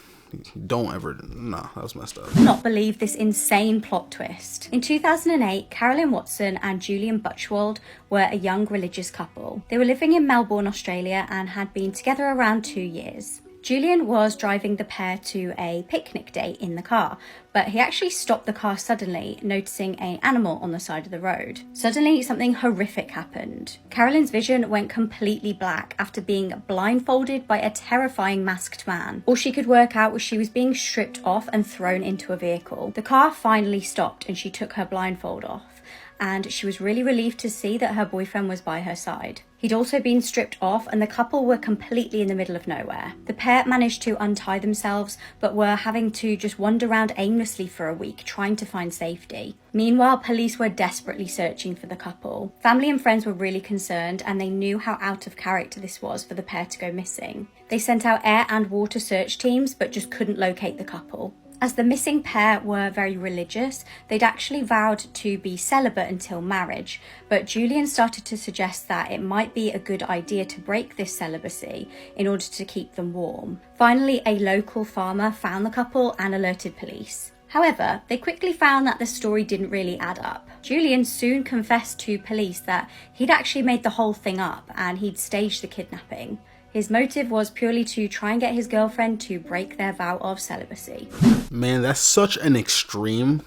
Don't ever, nah, that was messed up. Not believe this insane plot twist. In 2008, Carolyn Watson and Julian Butchwald were a young religious couple. They were living in Melbourne, Australia, and had been together around 2 years. Julian was driving the pair to a picnic date in the car, but he actually stopped the car suddenly, noticing an animal on the side of the road. Suddenly, something horrific happened. Carolyn's vision went completely black after being blindfolded by a terrifying masked man. All she could work out was she was being stripped off and thrown into a vehicle. The car finally stopped and she took her blindfold off. and she was really relieved to see that her boyfriend was by her side. He'd also been stripped off, and the couple were completely in the middle of nowhere. The pair managed to untie themselves, but were having to just wander around aimlessly for a week, trying to find safety. Meanwhile, police were desperately searching for the couple. Family and friends were really concerned, and they knew how out of character this was for the pair to go missing. They sent out air and water search teams, but just couldn't locate the couple. As the missing pair were very religious, they'd actually vowed to be celibate until marriage, but Julian started to suggest that it might be a good idea to break this celibacy in order to keep them warm. Finally, a local farmer found the couple and alerted police. However, they quickly found that the story didn't really add up. Julian soon confessed to police that he'd actually made the whole thing up and he'd staged the kidnapping. His motive was purely to try and get his girlfriend to break their vow of celibacy. Man, that's such an extreme.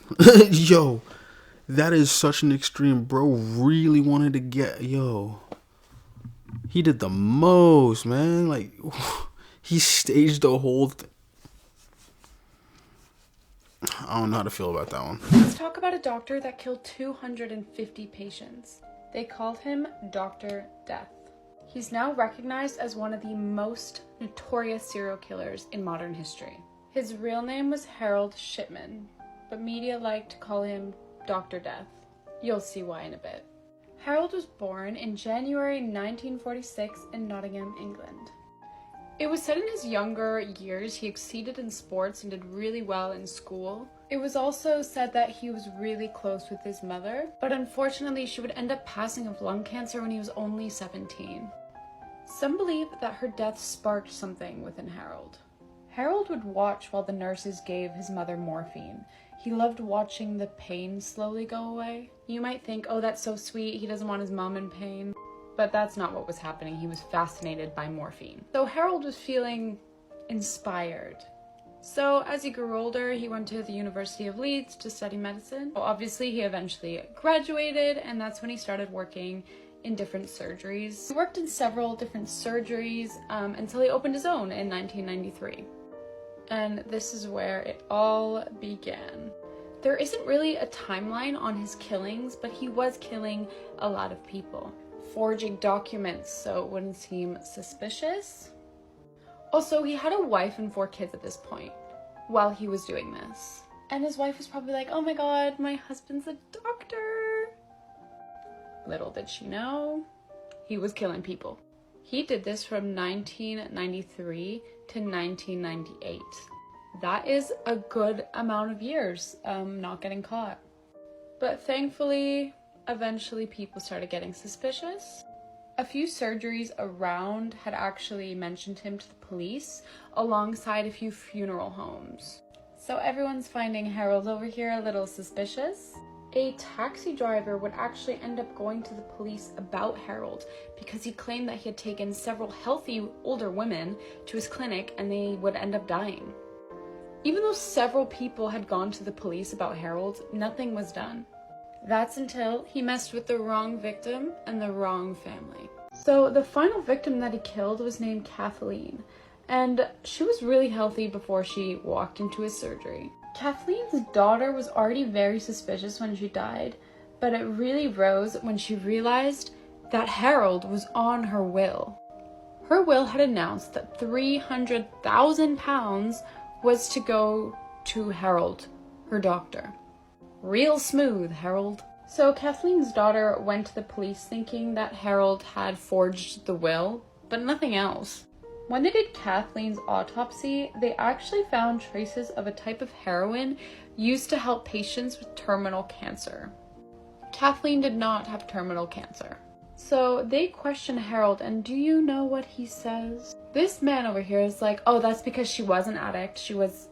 Yo, that is such an extreme. Bro really wanted to get, yo. He did the most, man. Like, he staged the whole thing. I don't know how to feel about that one. Let's talk about a doctor that killed 250 patients. They called him Dr. Death. He's now recognized as one of the most notorious serial killers in modern history. His real name was Harold Shipman, but media like to call him Dr. Death. You'll see why in a bit. Harold was born in January 1946 in Nottingham, England. It was said in his younger years he exceeded in sports and did really well in school. It was also said that he was really close with his mother, but unfortunately she would end up passing of lung cancer when he was only 17. Some believe that her death sparked something within Harold. Harold would watch while the nurses gave his mother morphine. He loved watching the pain slowly go away. You might think, oh, that's so sweet, he doesn't want his mom in pain. But that's not what was happening. He was fascinated by morphine. So Harold was feeling inspired. So as he grew older, he went to the University of Leeds to study medicine. Well, obviously, he eventually graduated, and that's when he started working in different surgeries. He worked in several different surgeries until he opened his own in 1993. And this is where it all began. There isn't really a timeline on his killings, but he was killing a lot of people, forging documents so it wouldn't seem suspicious. Also, he had a wife and 4 kids at this point while he was doing this. And his wife was probably like, oh my god, my husband's a doctor. Little did she know, he was killing people. He did this from 1993 to 1998. That is a good amount of years not getting caught. But thankfully, eventually people started getting suspicious. A few surgeries around had actually mentioned him to the police, alongside a few funeral homes. So everyone's finding Harold over here a little suspicious. A taxi driver would actually end up going to the police about Harold because he claimed that he had taken several healthy older women to his clinic and they would end up dying. Even though several people had gone to the police about Harold, nothing was done. That's until he messed with the wrong victim and the wrong family. So the final victim that he killed was named Kathleen, and she was really healthy before she walked into his surgery. Kathleen's daughter was already very suspicious when she died, but it really rose when she realized that Harold was on her will. Her will had announced that £300,000 was to go to Harold, her doctor. Real smooth, Harold. So Kathleen's daughter went to the police thinking that Harold had forged the will, but nothing else. When they did Kathleen's autopsy, they actually found traces of a type of heroin used to help patients with terminal cancer. Kathleen did not have terminal cancer. So they questioned Harold, and do you know what he says? This man over here is like, oh, that's because she was an addict. She was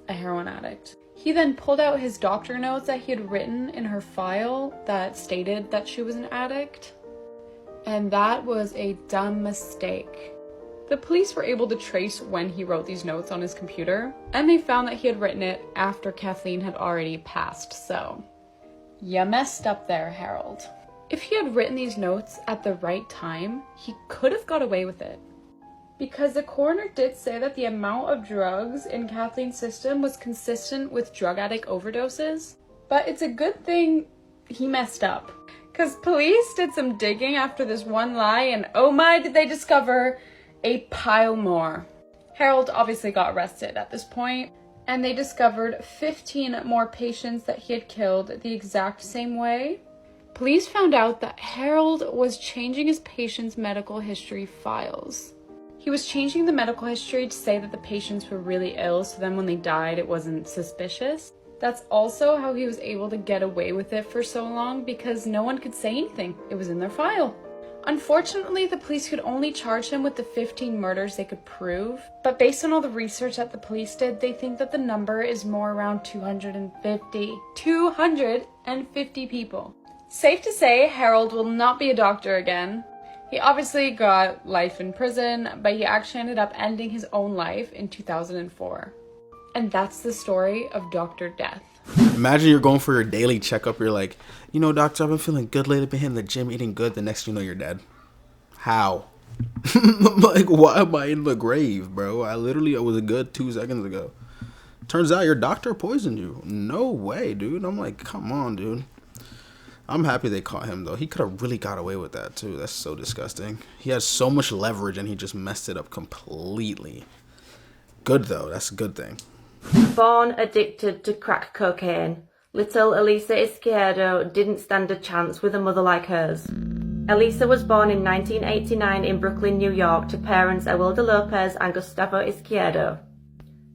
a heroin addict. He then pulled out his doctor notes that he had written in her file that stated that she was an addict. And that was a dumb mistake. The police were able to trace when he wrote these notes on his computer, and they found that he had written it after Kathleen had already passed, so you messed up there, Harold. If he had written these notes at the right time, he could have got away with it. Because the coroner did say that the amount of drugs in Kathleen's system was consistent with drug addict overdoses. But it's a good thing he messed up. Because police did some digging after this one lie, and oh my, did they discover a pile more. Harold obviously got arrested at this point, and they discovered 15 more patients that he had killed the exact same way. Police found out that Harold was changing his patients' medical history files. He was changing the medical history to say that the patients were really ill, so then when they died, it wasn't suspicious. That's also how he was able to get away with it for so long, because no one could say anything. It was in their file. Unfortunately, the police could only charge him with the 15 murders they could prove, but based on all the research that the police did, they think that the number is more around 250. 250 people. Safe to say, Harold will not be a doctor again. He obviously got life in prison, but he actually ended up ending his own life in 2004. And that's the story of Dr. Death. Imagine you're going for your daily checkup. You're like, you know, doctor, I've been feeling good lately. Been hitting the gym, eating good. The next thing you know, you're dead. How? I'm like, why am I in the grave, bro? I was a good 2 seconds ago. Turns out your doctor poisoned you. No way, dude. I'm like, come on, dude. I'm happy they caught him, though. He could have really got away with that, too. That's so disgusting. He had so much leverage, and he just messed it up completely. Good, though. That's a good thing. Born addicted to crack cocaine, little Elisa Izquierdo didn't stand a chance with a mother like hers. Elisa was born in 1989 in Brooklyn, New York, to parents Awilda Lopez and Gustavo Izquierdo.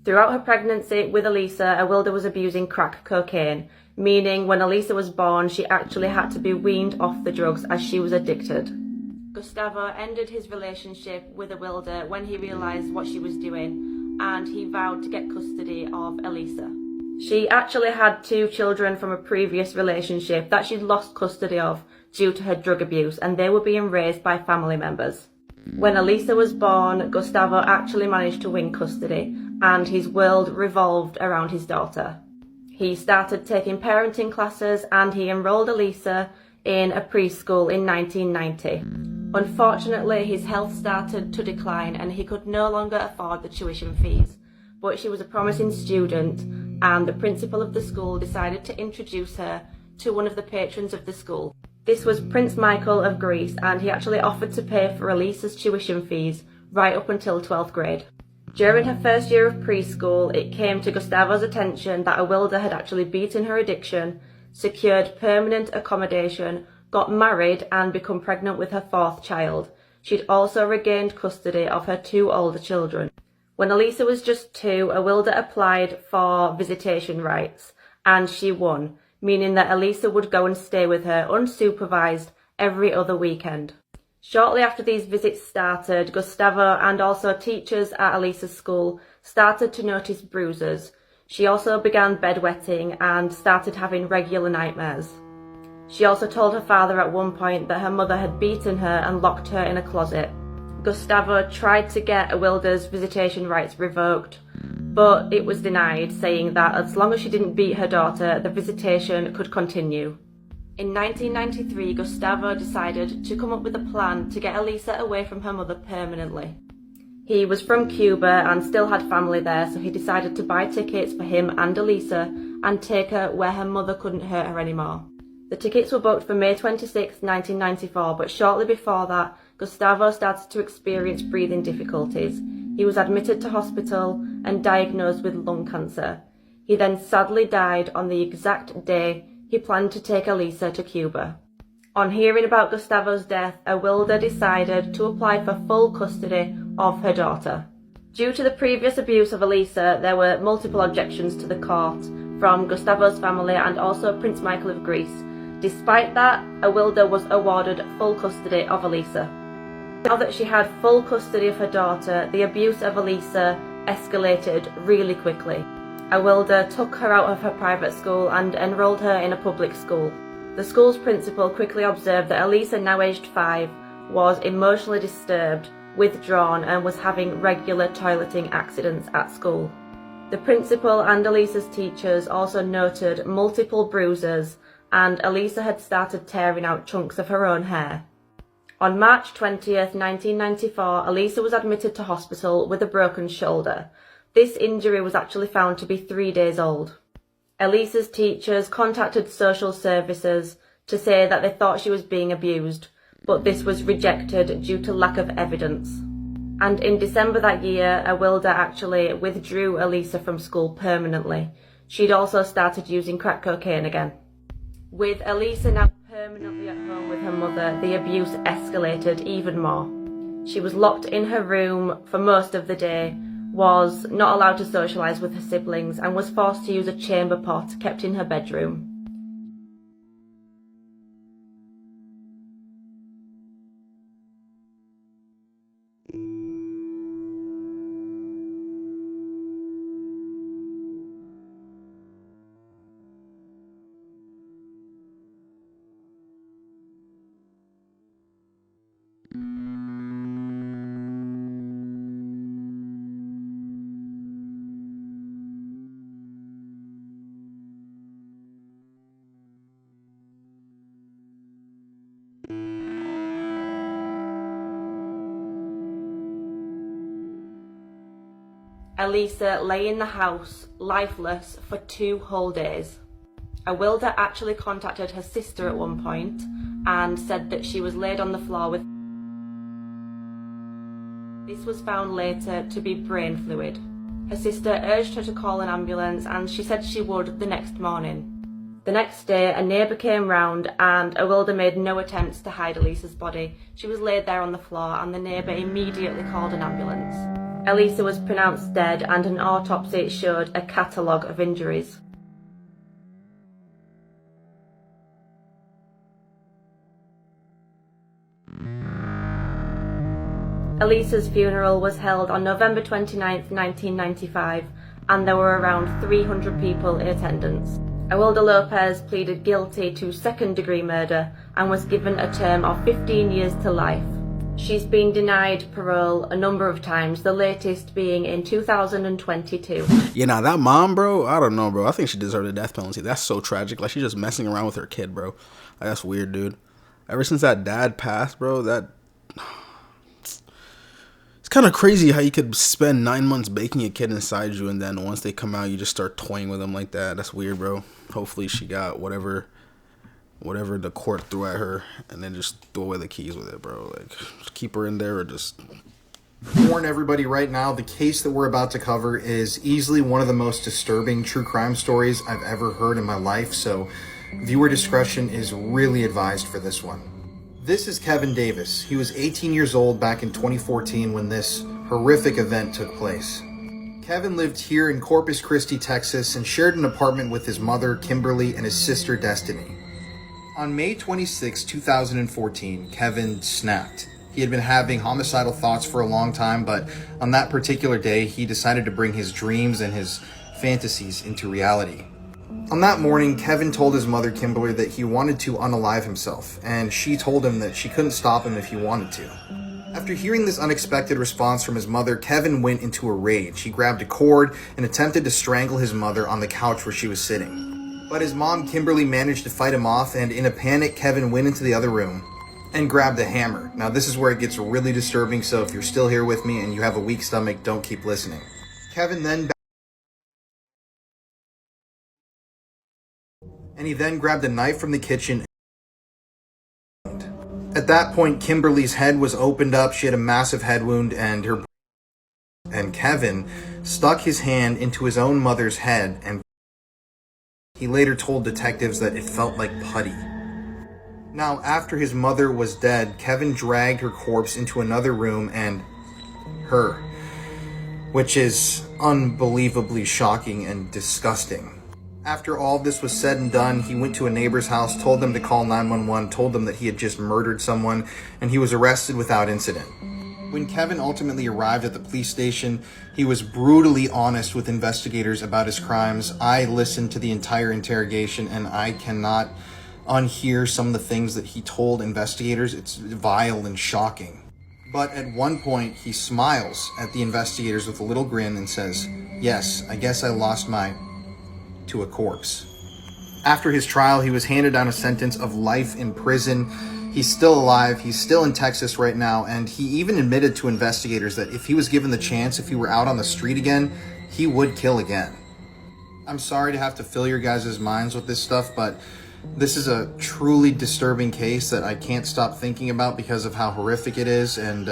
Throughout her pregnancy with Elisa, Awilda was abusing crack cocaine, meaning when Elisa was born, she actually had to be weaned off the drugs as she was addicted. Gustavo ended his relationship with Awilda when he realised what she was doing, and he vowed to get custody of Elisa. She actually had 2 children from a previous relationship that she'd lost custody of due to her drug abuse, and they were being raised by family members. When Elisa was born, Gustavo actually managed to win custody, and his world revolved around his daughter. He started taking parenting classes, and he enrolled Elisa in a preschool in 1990. Unfortunately, his health started to decline and he could no longer afford the tuition fees. But she was a promising student, and the principal of the school decided to introduce her to one of the patrons of the school. This was Prince Michael of Greece, and he actually offered to pay for Elisa's tuition fees right up until 12th grade. During her first year of preschool, it came to Gustavo's attention that Awilda had actually beaten her addiction, secured permanent accommodation, got married and become pregnant with her 4th child. She'd also regained custody of her 2 older children. When Elisa was just 2, Awilda applied for visitation rights, and she won, meaning that Elisa would go and stay with her unsupervised every other weekend. Shortly after these visits started, Gustavo and also teachers at Elisa's school started to notice bruises. She also began bedwetting and started having regular nightmares. She also told her father at one point that her mother had beaten her and locked her in a closet. Gustavo tried to get Awilda's visitation rights revoked, but it was denied, saying that as long as she didn't beat her daughter, the visitation could continue. In 1993, Gustavo decided to come up with a plan to get Elisa away from her mother permanently. He was from Cuba and still had family there, so he decided to buy tickets for him and Elisa and take her where her mother couldn't hurt her anymore. The tickets were booked for May 26, 1994, but shortly before that, Gustavo started to experience breathing difficulties. He was admitted to hospital and diagnosed with lung cancer. He then sadly died on the exact day he planned to take Elisa to Cuba. On hearing about Gustavo's death, Awilda decided to apply for full custody of her daughter. Due to the previous abuse of Elisa, there were multiple objections to the court from Gustavo's family and also Prince Michael of Greece. Despite that, Awilda was awarded full custody of Elisa. Now that she had full custody of her daughter, the abuse of Elisa escalated really quickly. Awilda took her out of her private school and enrolled her in a public school. The school's principal quickly observed that Elisa, now aged 5, was emotionally disturbed, withdrawn, and was having regular toileting accidents at school. The principal and Elisa's teachers also noted multiple bruises, and Elisa had started tearing out chunks of her own hair. On March 20th, 1994, Elisa was admitted to hospital with a broken shoulder. This injury was actually found to be 3 days old. Elisa's teachers contacted social services to say that they thought she was being abused, but this was rejected due to lack of evidence. And in December that year, Awilda actually withdrew Elisa from school permanently. She'd also started using crack cocaine again. With Elisa now permanently at home with her mother, the abuse escalated even more. She was locked in her room for most of the day, was not allowed to socialise with her siblings, and was forced to use a chamber pot kept in her bedroom. Elisa lay in the house, lifeless, for 2 whole days. Awilda actually contacted her sister at one point and said that she was laid on the floor with... This was found later to be brain fluid. Her sister urged her to call an ambulance, and she said she would the next morning. The next day, a neighbour came round and Awilda made no attempts to hide Elisa's body. She was laid there on the floor and the neighbour immediately called an ambulance. Elisa was pronounced dead and an autopsy showed a catalogue of injuries. Elisa's funeral was held on November 29th, 1995, and there were around 300 people in attendance. Awilda Lopez pleaded guilty to second-degree murder and was given a term of 15 years to life. She's been denied parole a number of times, the latest being in 2022. Yeah, now that mom, bro, I don't know, bro. I think she deserved a death penalty. That's so tragic. Like, she's just messing around with her kid, bro. Like, that's weird, dude. Ever since that dad passed, bro, it's kind of crazy how you could spend 9 months baking a kid inside you, and then once they come out, you just start toying with them like that. That's weird, bro. Hopefully she got whatever the court threw at her, and then just throw away the keys with it, bro. Like, just keep her in there or just... Warn everybody right now, the case that we're about to cover is easily one of the most disturbing true crime stories I've ever heard in my life, so viewer discretion is really advised for this one. This is Kevin Davis. He was 18 years old back in 2014 when this horrific event took place. Kevin lived here in Corpus Christi, Texas, and shared an apartment with his mother, Kimberly, and his sister, Destiny. On May 26, 2014, Kevin snapped. He had been having homicidal thoughts for a long time, but on that particular day, he decided to bring his dreams and his fantasies into reality. On that morning, Kevin told his mother, Kimberly, that he wanted to unalive himself, and she told him that she couldn't stop him if he wanted to. After hearing this unexpected response from his mother, Kevin went into a rage. He grabbed a cord and attempted to strangle his mother on the couch where she was sitting. But his mom, Kimberly, managed to fight him off, and in a panic, Kevin went into the other room and grabbed a hammer. Now, this is where it gets really disturbing, so if you're still here with me and you have a weak stomach, don't keep listening. Kevin then... and he then grabbed a knife from the kitchen. At that point, Kimberly's head was opened up. She had a massive head wound, and Kevin stuck his hand into his own mother's head, and he later told detectives that it felt like putty. Now, after his mother was dead, Kevin dragged her corpse into another room and her, which is unbelievably shocking and disgusting. After all this was said and done, he went to a neighbor's house, told them to call 911, told them that he had just murdered someone, and he was arrested without incident. When Kevin ultimately arrived at the police station, he was brutally honest with investigators about his crimes. I listened to the entire interrogation, and I cannot unhear some of the things that he told investigators. It's vile and shocking. But at one point, he smiles at the investigators with a little grin and says, "Yes, I guess I lost my..." to a corpse. After his trial, he was handed down a sentence of life in prison. He's still alive. He's still in Texas right now, and he even admitted to investigators that if he was given the chance, if he were out on the street again, he would kill again. I'm sorry to have to fill your guys' minds with this stuff, but this is a truly disturbing case that I can't stop thinking about because of how horrific it is, and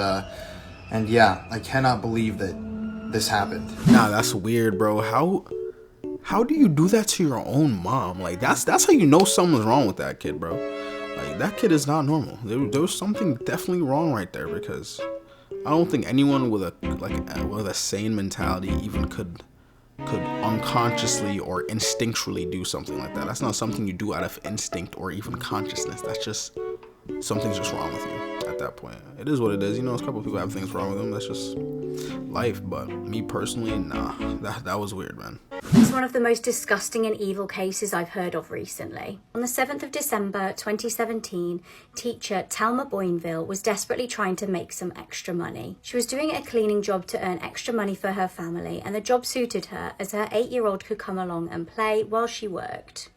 yeah, I cannot believe that this happened. Nah, that's weird, bro. How do you do that to your own mom? Like, that's how you know something's wrong with that kid, bro. Like, that kid is not normal. There was something definitely wrong right there, because I don't think anyone with a sane mentality even could unconsciously or instinctually do something like that. That's not something you do out of instinct or even consciousness. That's just something's just wrong with you at that point. It is what it is. You know, a couple of people have things wrong with them. That's just life. But me personally, nah, that was weird, man. It's one of the most disgusting and evil cases I've heard of recently. On the 7th of December 2017, teacher Thelma Boinville was desperately trying to make some extra money. She was doing a cleaning job to earn extra money for her family, and the job suited her as her 8-year-old could come along and play while she worked.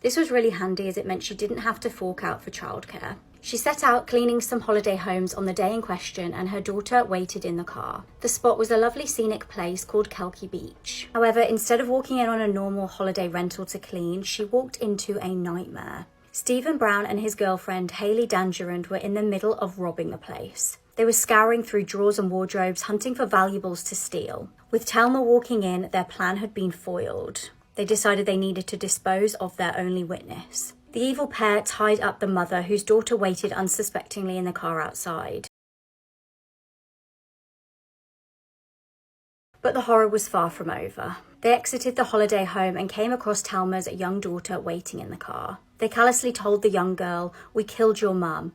This was really handy as it meant she didn't have to fork out for childcare. She set out cleaning some holiday homes on the day in question, and her daughter waited in the car. The spot was a lovely scenic place called Kebab Beach. However, instead of walking in on a normal holiday rental to clean, she walked into a nightmare. Stephen Brown and his girlfriend Hayley Dangerand were in the middle of robbing the place. They were scouring through drawers and wardrobes, hunting for valuables to steal. With Thelma walking in, their plan had been foiled. They decided they needed to dispose of their only witness. The evil pair tied up the mother, whose daughter waited unsuspectingly in the car outside. But the horror was far from over. They exited the holiday home and came across Thelma's young daughter waiting in the car. They callously told the young girl, "We killed your mum."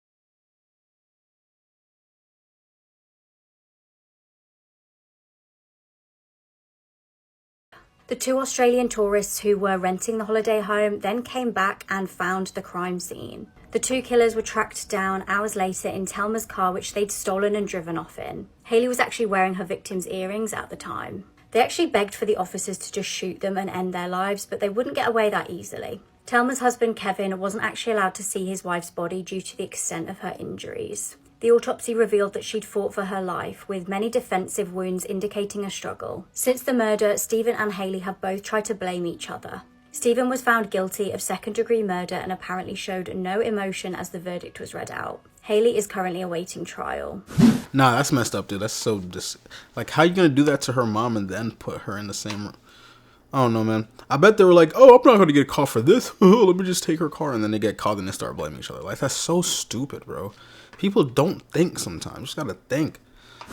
The 2 Australian tourists who were renting the holiday home then came back and found the crime scene. The 2 killers were tracked down hours later in Thelma's car, which they'd stolen and driven off in. Hayley was actually wearing her victim's earrings at the time. They actually begged for the officers to just shoot them and end their lives, but they wouldn't get away that easily. Thelma's husband Kevin wasn't actually allowed to see his wife's body due to the extent of her injuries. The autopsy revealed that she'd fought for her life, with many defensive wounds indicating a struggle. Since the murder, Stephen and Hayley have both tried to blame each other. Stephen was found guilty of second-degree murder and apparently showed no emotion as the verdict was read out. Hayley is currently awaiting trial. Nah, that's messed up, dude. That's so like, how you gonna do that to her mom and then put her in the same room? I don't know, man. I bet they were like, "Oh, I'm not gonna get caught for this. Let me just take her car," and then they get caught and they start blaming each other. Like, that's so stupid, bro. People don't think sometimes. You just gotta think.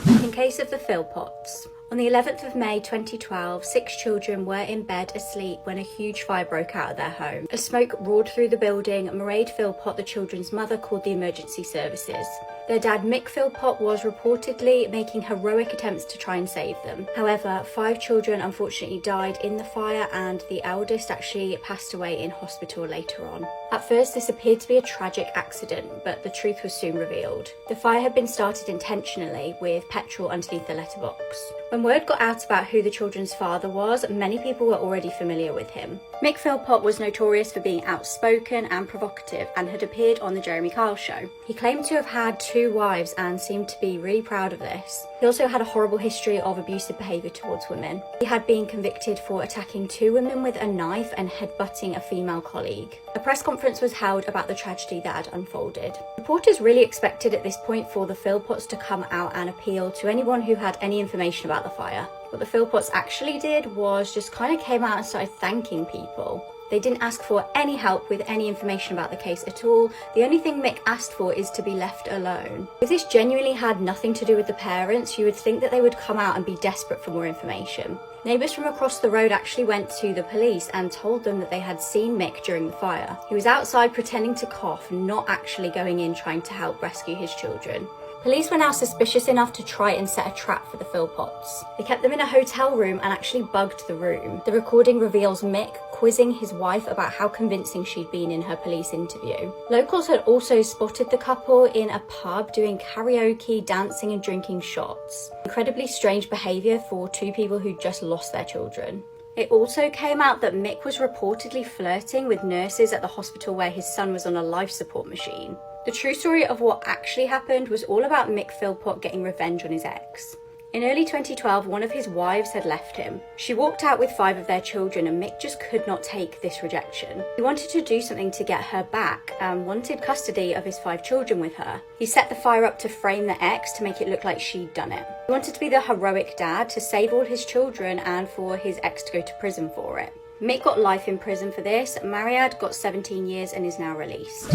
In case of the Philpots. On the 11th of May 2012, 6 children were in bed asleep when a huge fire broke out of their home. As smoke roared through the building, Mairead Philpot, the children's mother, called the emergency services. Their dad, Mick Philpot, was reportedly making heroic attempts to try and save them. However, 5 children unfortunately died in the fire, and the eldest actually passed away in hospital later on. At first, this appeared to be a tragic accident, but the truth was soon revealed. The fire had been started intentionally with petrol underneath the letterbox. When word got out about who the children's father was, many people were already familiar with him. Mick Philpot was notorious for being outspoken and provocative and had appeared on the Jeremy Kyle show. He claimed to have had 2 wives and seemed to be really proud of this. He also had a horrible history of abusive behaviour towards women. He had been convicted for attacking 2 women with a knife and headbutting a female colleague. A press conference was held about the tragedy that had unfolded. Reporters really expected at this point for the Philpots to come out and appeal to anyone who had any information about the fire. What the Philpots actually did was just kind of came out and started thanking people. They didn't ask for any help with any information about the case at all. The only thing Mick asked for is to be left alone. If this genuinely had nothing to do with the parents, you would think that they would come out and be desperate for more information. Neighbours from across the road actually went to the police and told them that they had seen Mick during the fire. He was outside pretending to cough, not actually going in trying to help rescue his children. Police were now suspicious enough to try and set a trap for the Philpots. They kept them in a hotel room and actually bugged the room. The recording reveals Mick quizzing his wife about how convincing she'd been in her police interview. Locals had also spotted the couple in a pub doing karaoke, dancing and drinking shots. Incredibly strange behaviour for 2 people who'd just lost their children. It also came out that Mick was reportedly flirting with nurses at the hospital where his son was on a life support machine. The true story of what actually happened was all about Mick Philpot getting revenge on his ex. In early 2012, one of his wives had left him. She walked out with 5 of their children and Mick just could not take this rejection. He wanted to do something to get her back and wanted custody of his 5 children with her. He set the fire up to frame the ex to make it look like she'd done it. He wanted to be the heroic dad to save all his children and for his ex to go to prison for it. Mick got life in prison for this. Mariad got 17 years and is now released.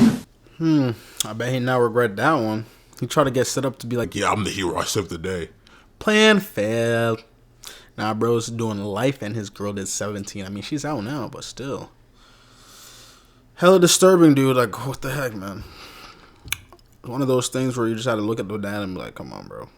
I bet he now regret that one. He tried to get set up to be like, yeah, I'm the hero, I saved the day. Plan failed. Nah, bro's doing life and his girl did 17. I mean, she's out now, but still. Hella disturbing, dude. Like, what the heck, man? One of those things where you just had to look at the dad and be like, come on, bro.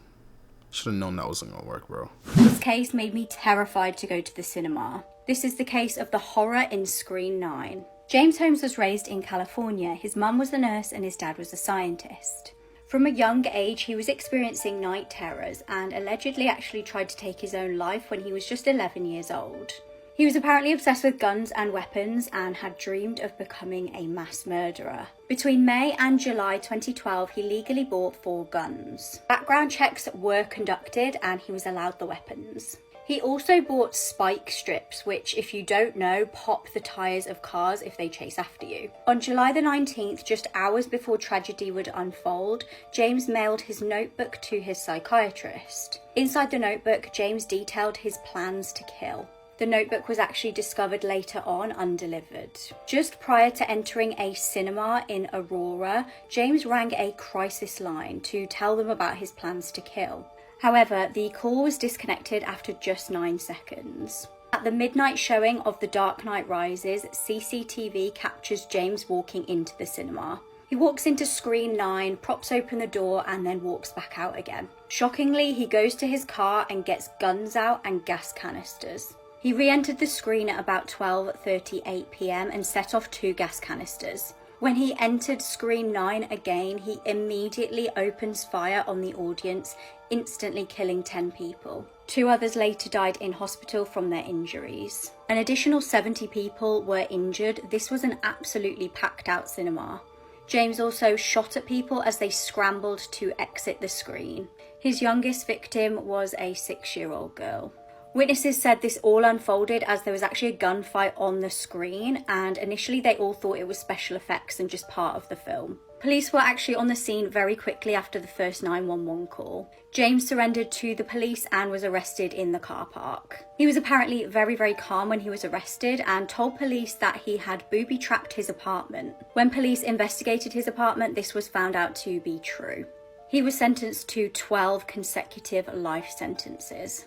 Should have known that wasn't gonna work, bro. This case made me terrified to go to the cinema. This is the case of the horror in Screen 9. James Holmes was raised in California. His mum was a nurse and his dad was a scientist. From a young age, he was experiencing night terrors and allegedly actually tried to take his own life when he was just 11 years old. He was apparently obsessed with guns and weapons and had dreamed of becoming a mass murderer. Between May and July 2012, he legally bought 4 guns. Background checks were conducted and he was allowed the weapons. He also bought spike strips, which, if you don't know, pop the tyres of cars if they chase after you. On July the 19th, just hours before tragedy would unfold, James mailed his notebook to his psychiatrist. Inside the notebook, James detailed his plans to kill. The notebook was actually discovered later on undelivered. Just prior to entering a cinema in Aurora, James rang a crisis line to tell them about his plans to kill. However, the call was disconnected after just 9 seconds. At the midnight showing of The Dark Knight Rises, CCTV captures James walking into the cinema. He walks into Screen 9, props open the door, and then walks back out again. Shockingly, he goes to his car and gets guns out and gas canisters. He re-entered the screen at about 12:38 PM and set off 2 gas canisters. When he entered Screen 9 again, he immediately opens fire on the audience, instantly killing 10 people. 2 others later died in hospital from their injuries. An additional 70 people were injured. This was an absolutely packed out cinema. James also shot at people as they scrambled to exit the screen. His youngest victim was a 6-year-old girl. Witnesses said this all unfolded as there was actually a gunfight on the screen, and initially they all thought it was special effects and just part of the film. Police were actually on the scene very quickly after the first 911 call. James surrendered to the police and was arrested in the car park. He was apparently very calm when he was arrested and told police that he had booby-trapped his apartment. When police investigated his apartment, this was found out to be true. He was sentenced to 12 consecutive life sentences.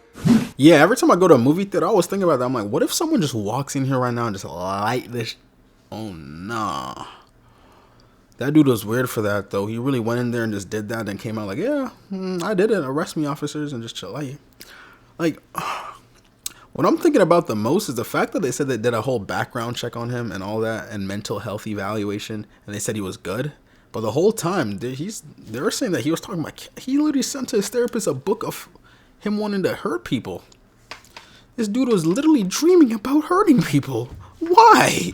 Yeah, every time I go to a movie theater, I always think about that. I'm like, what if someone just walks in here right now and just light this? Oh, nah. That dude was weird for that, though. He really went in there and just did that and came out like, yeah, I did it. Arrest me, officers, and just chill. Like, what I'm thinking about the most is the fact that they said they did a whole background check on him and all that and mental health evaluation, and they said he was good. But the whole time, they were saying that he was talking about, he literally sent to his therapist a book of him wanting to hurt people. This dude was literally dreaming about hurting people. Why?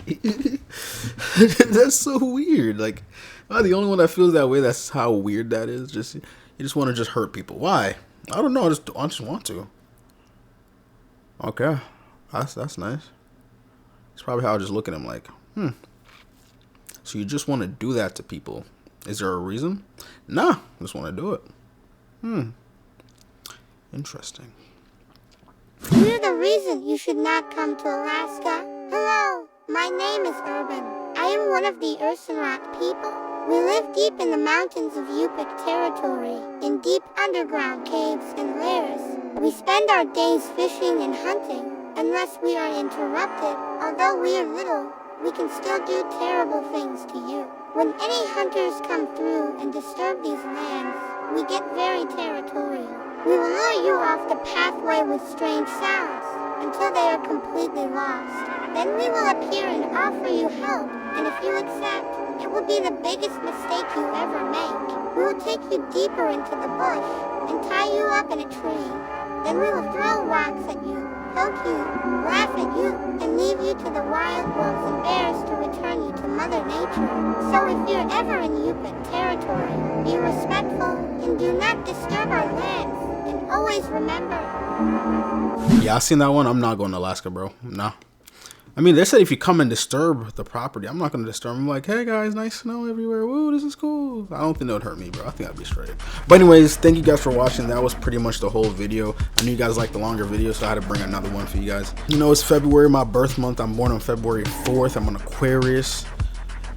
That's so weird. Like, am I the only one that feels that way? That's how weird that is. You just want to just hurt people. Why? I don't know. I just want to. Okay, that's nice. It's probably how I just look at him like, So you just want to do that to people. Is there a reason? Nah, just want to do it. Interesting. We're the reason you should not come to Alaska. Hello, my name is Urban. I am one of the Ursenrat people. We live deep in the mountains of Yupik territory, in deep underground caves and lairs. We spend our days fishing and hunting, unless we are interrupted. Although we are little, we can still do terrible things to you. When any hunters come through and disturb these lands, we get very territorial. We will lure you off the pathway with strange sounds until they are completely lost. Then we will appear and offer you help, and if you accept, it will be the biggest mistake you ever make. We will take you deeper into the bush and tie you up in a tree. Then we will throw rocks at you, poke you, laugh at you, and leave you to the wild wolves and bears to return you to Mother Nature. So if you're ever in Yupik territory, be respectful and do not disturb our lands, and Always remember. Yeah, I seen that one. I'm not going to Alaska, bro. Nah. I mean, they said if you come and disturb the property, I'm not going to disturb them. I'm like, hey guys, nice snow everywhere. Woo, this is cool. I don't think that would hurt me, bro. I think I'd be straight. But anyways, thank you guys for watching. That was pretty much the whole video. I knew you guys liked the longer video, so I had to bring another one for you guys. You know, it's February, my birth month. I'm born on February 4th. I'm an Aquarius.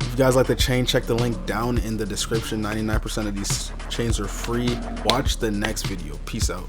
If you guys like the chain, check the link down in the description. 99% of these chains are free. Watch the next video. Peace out.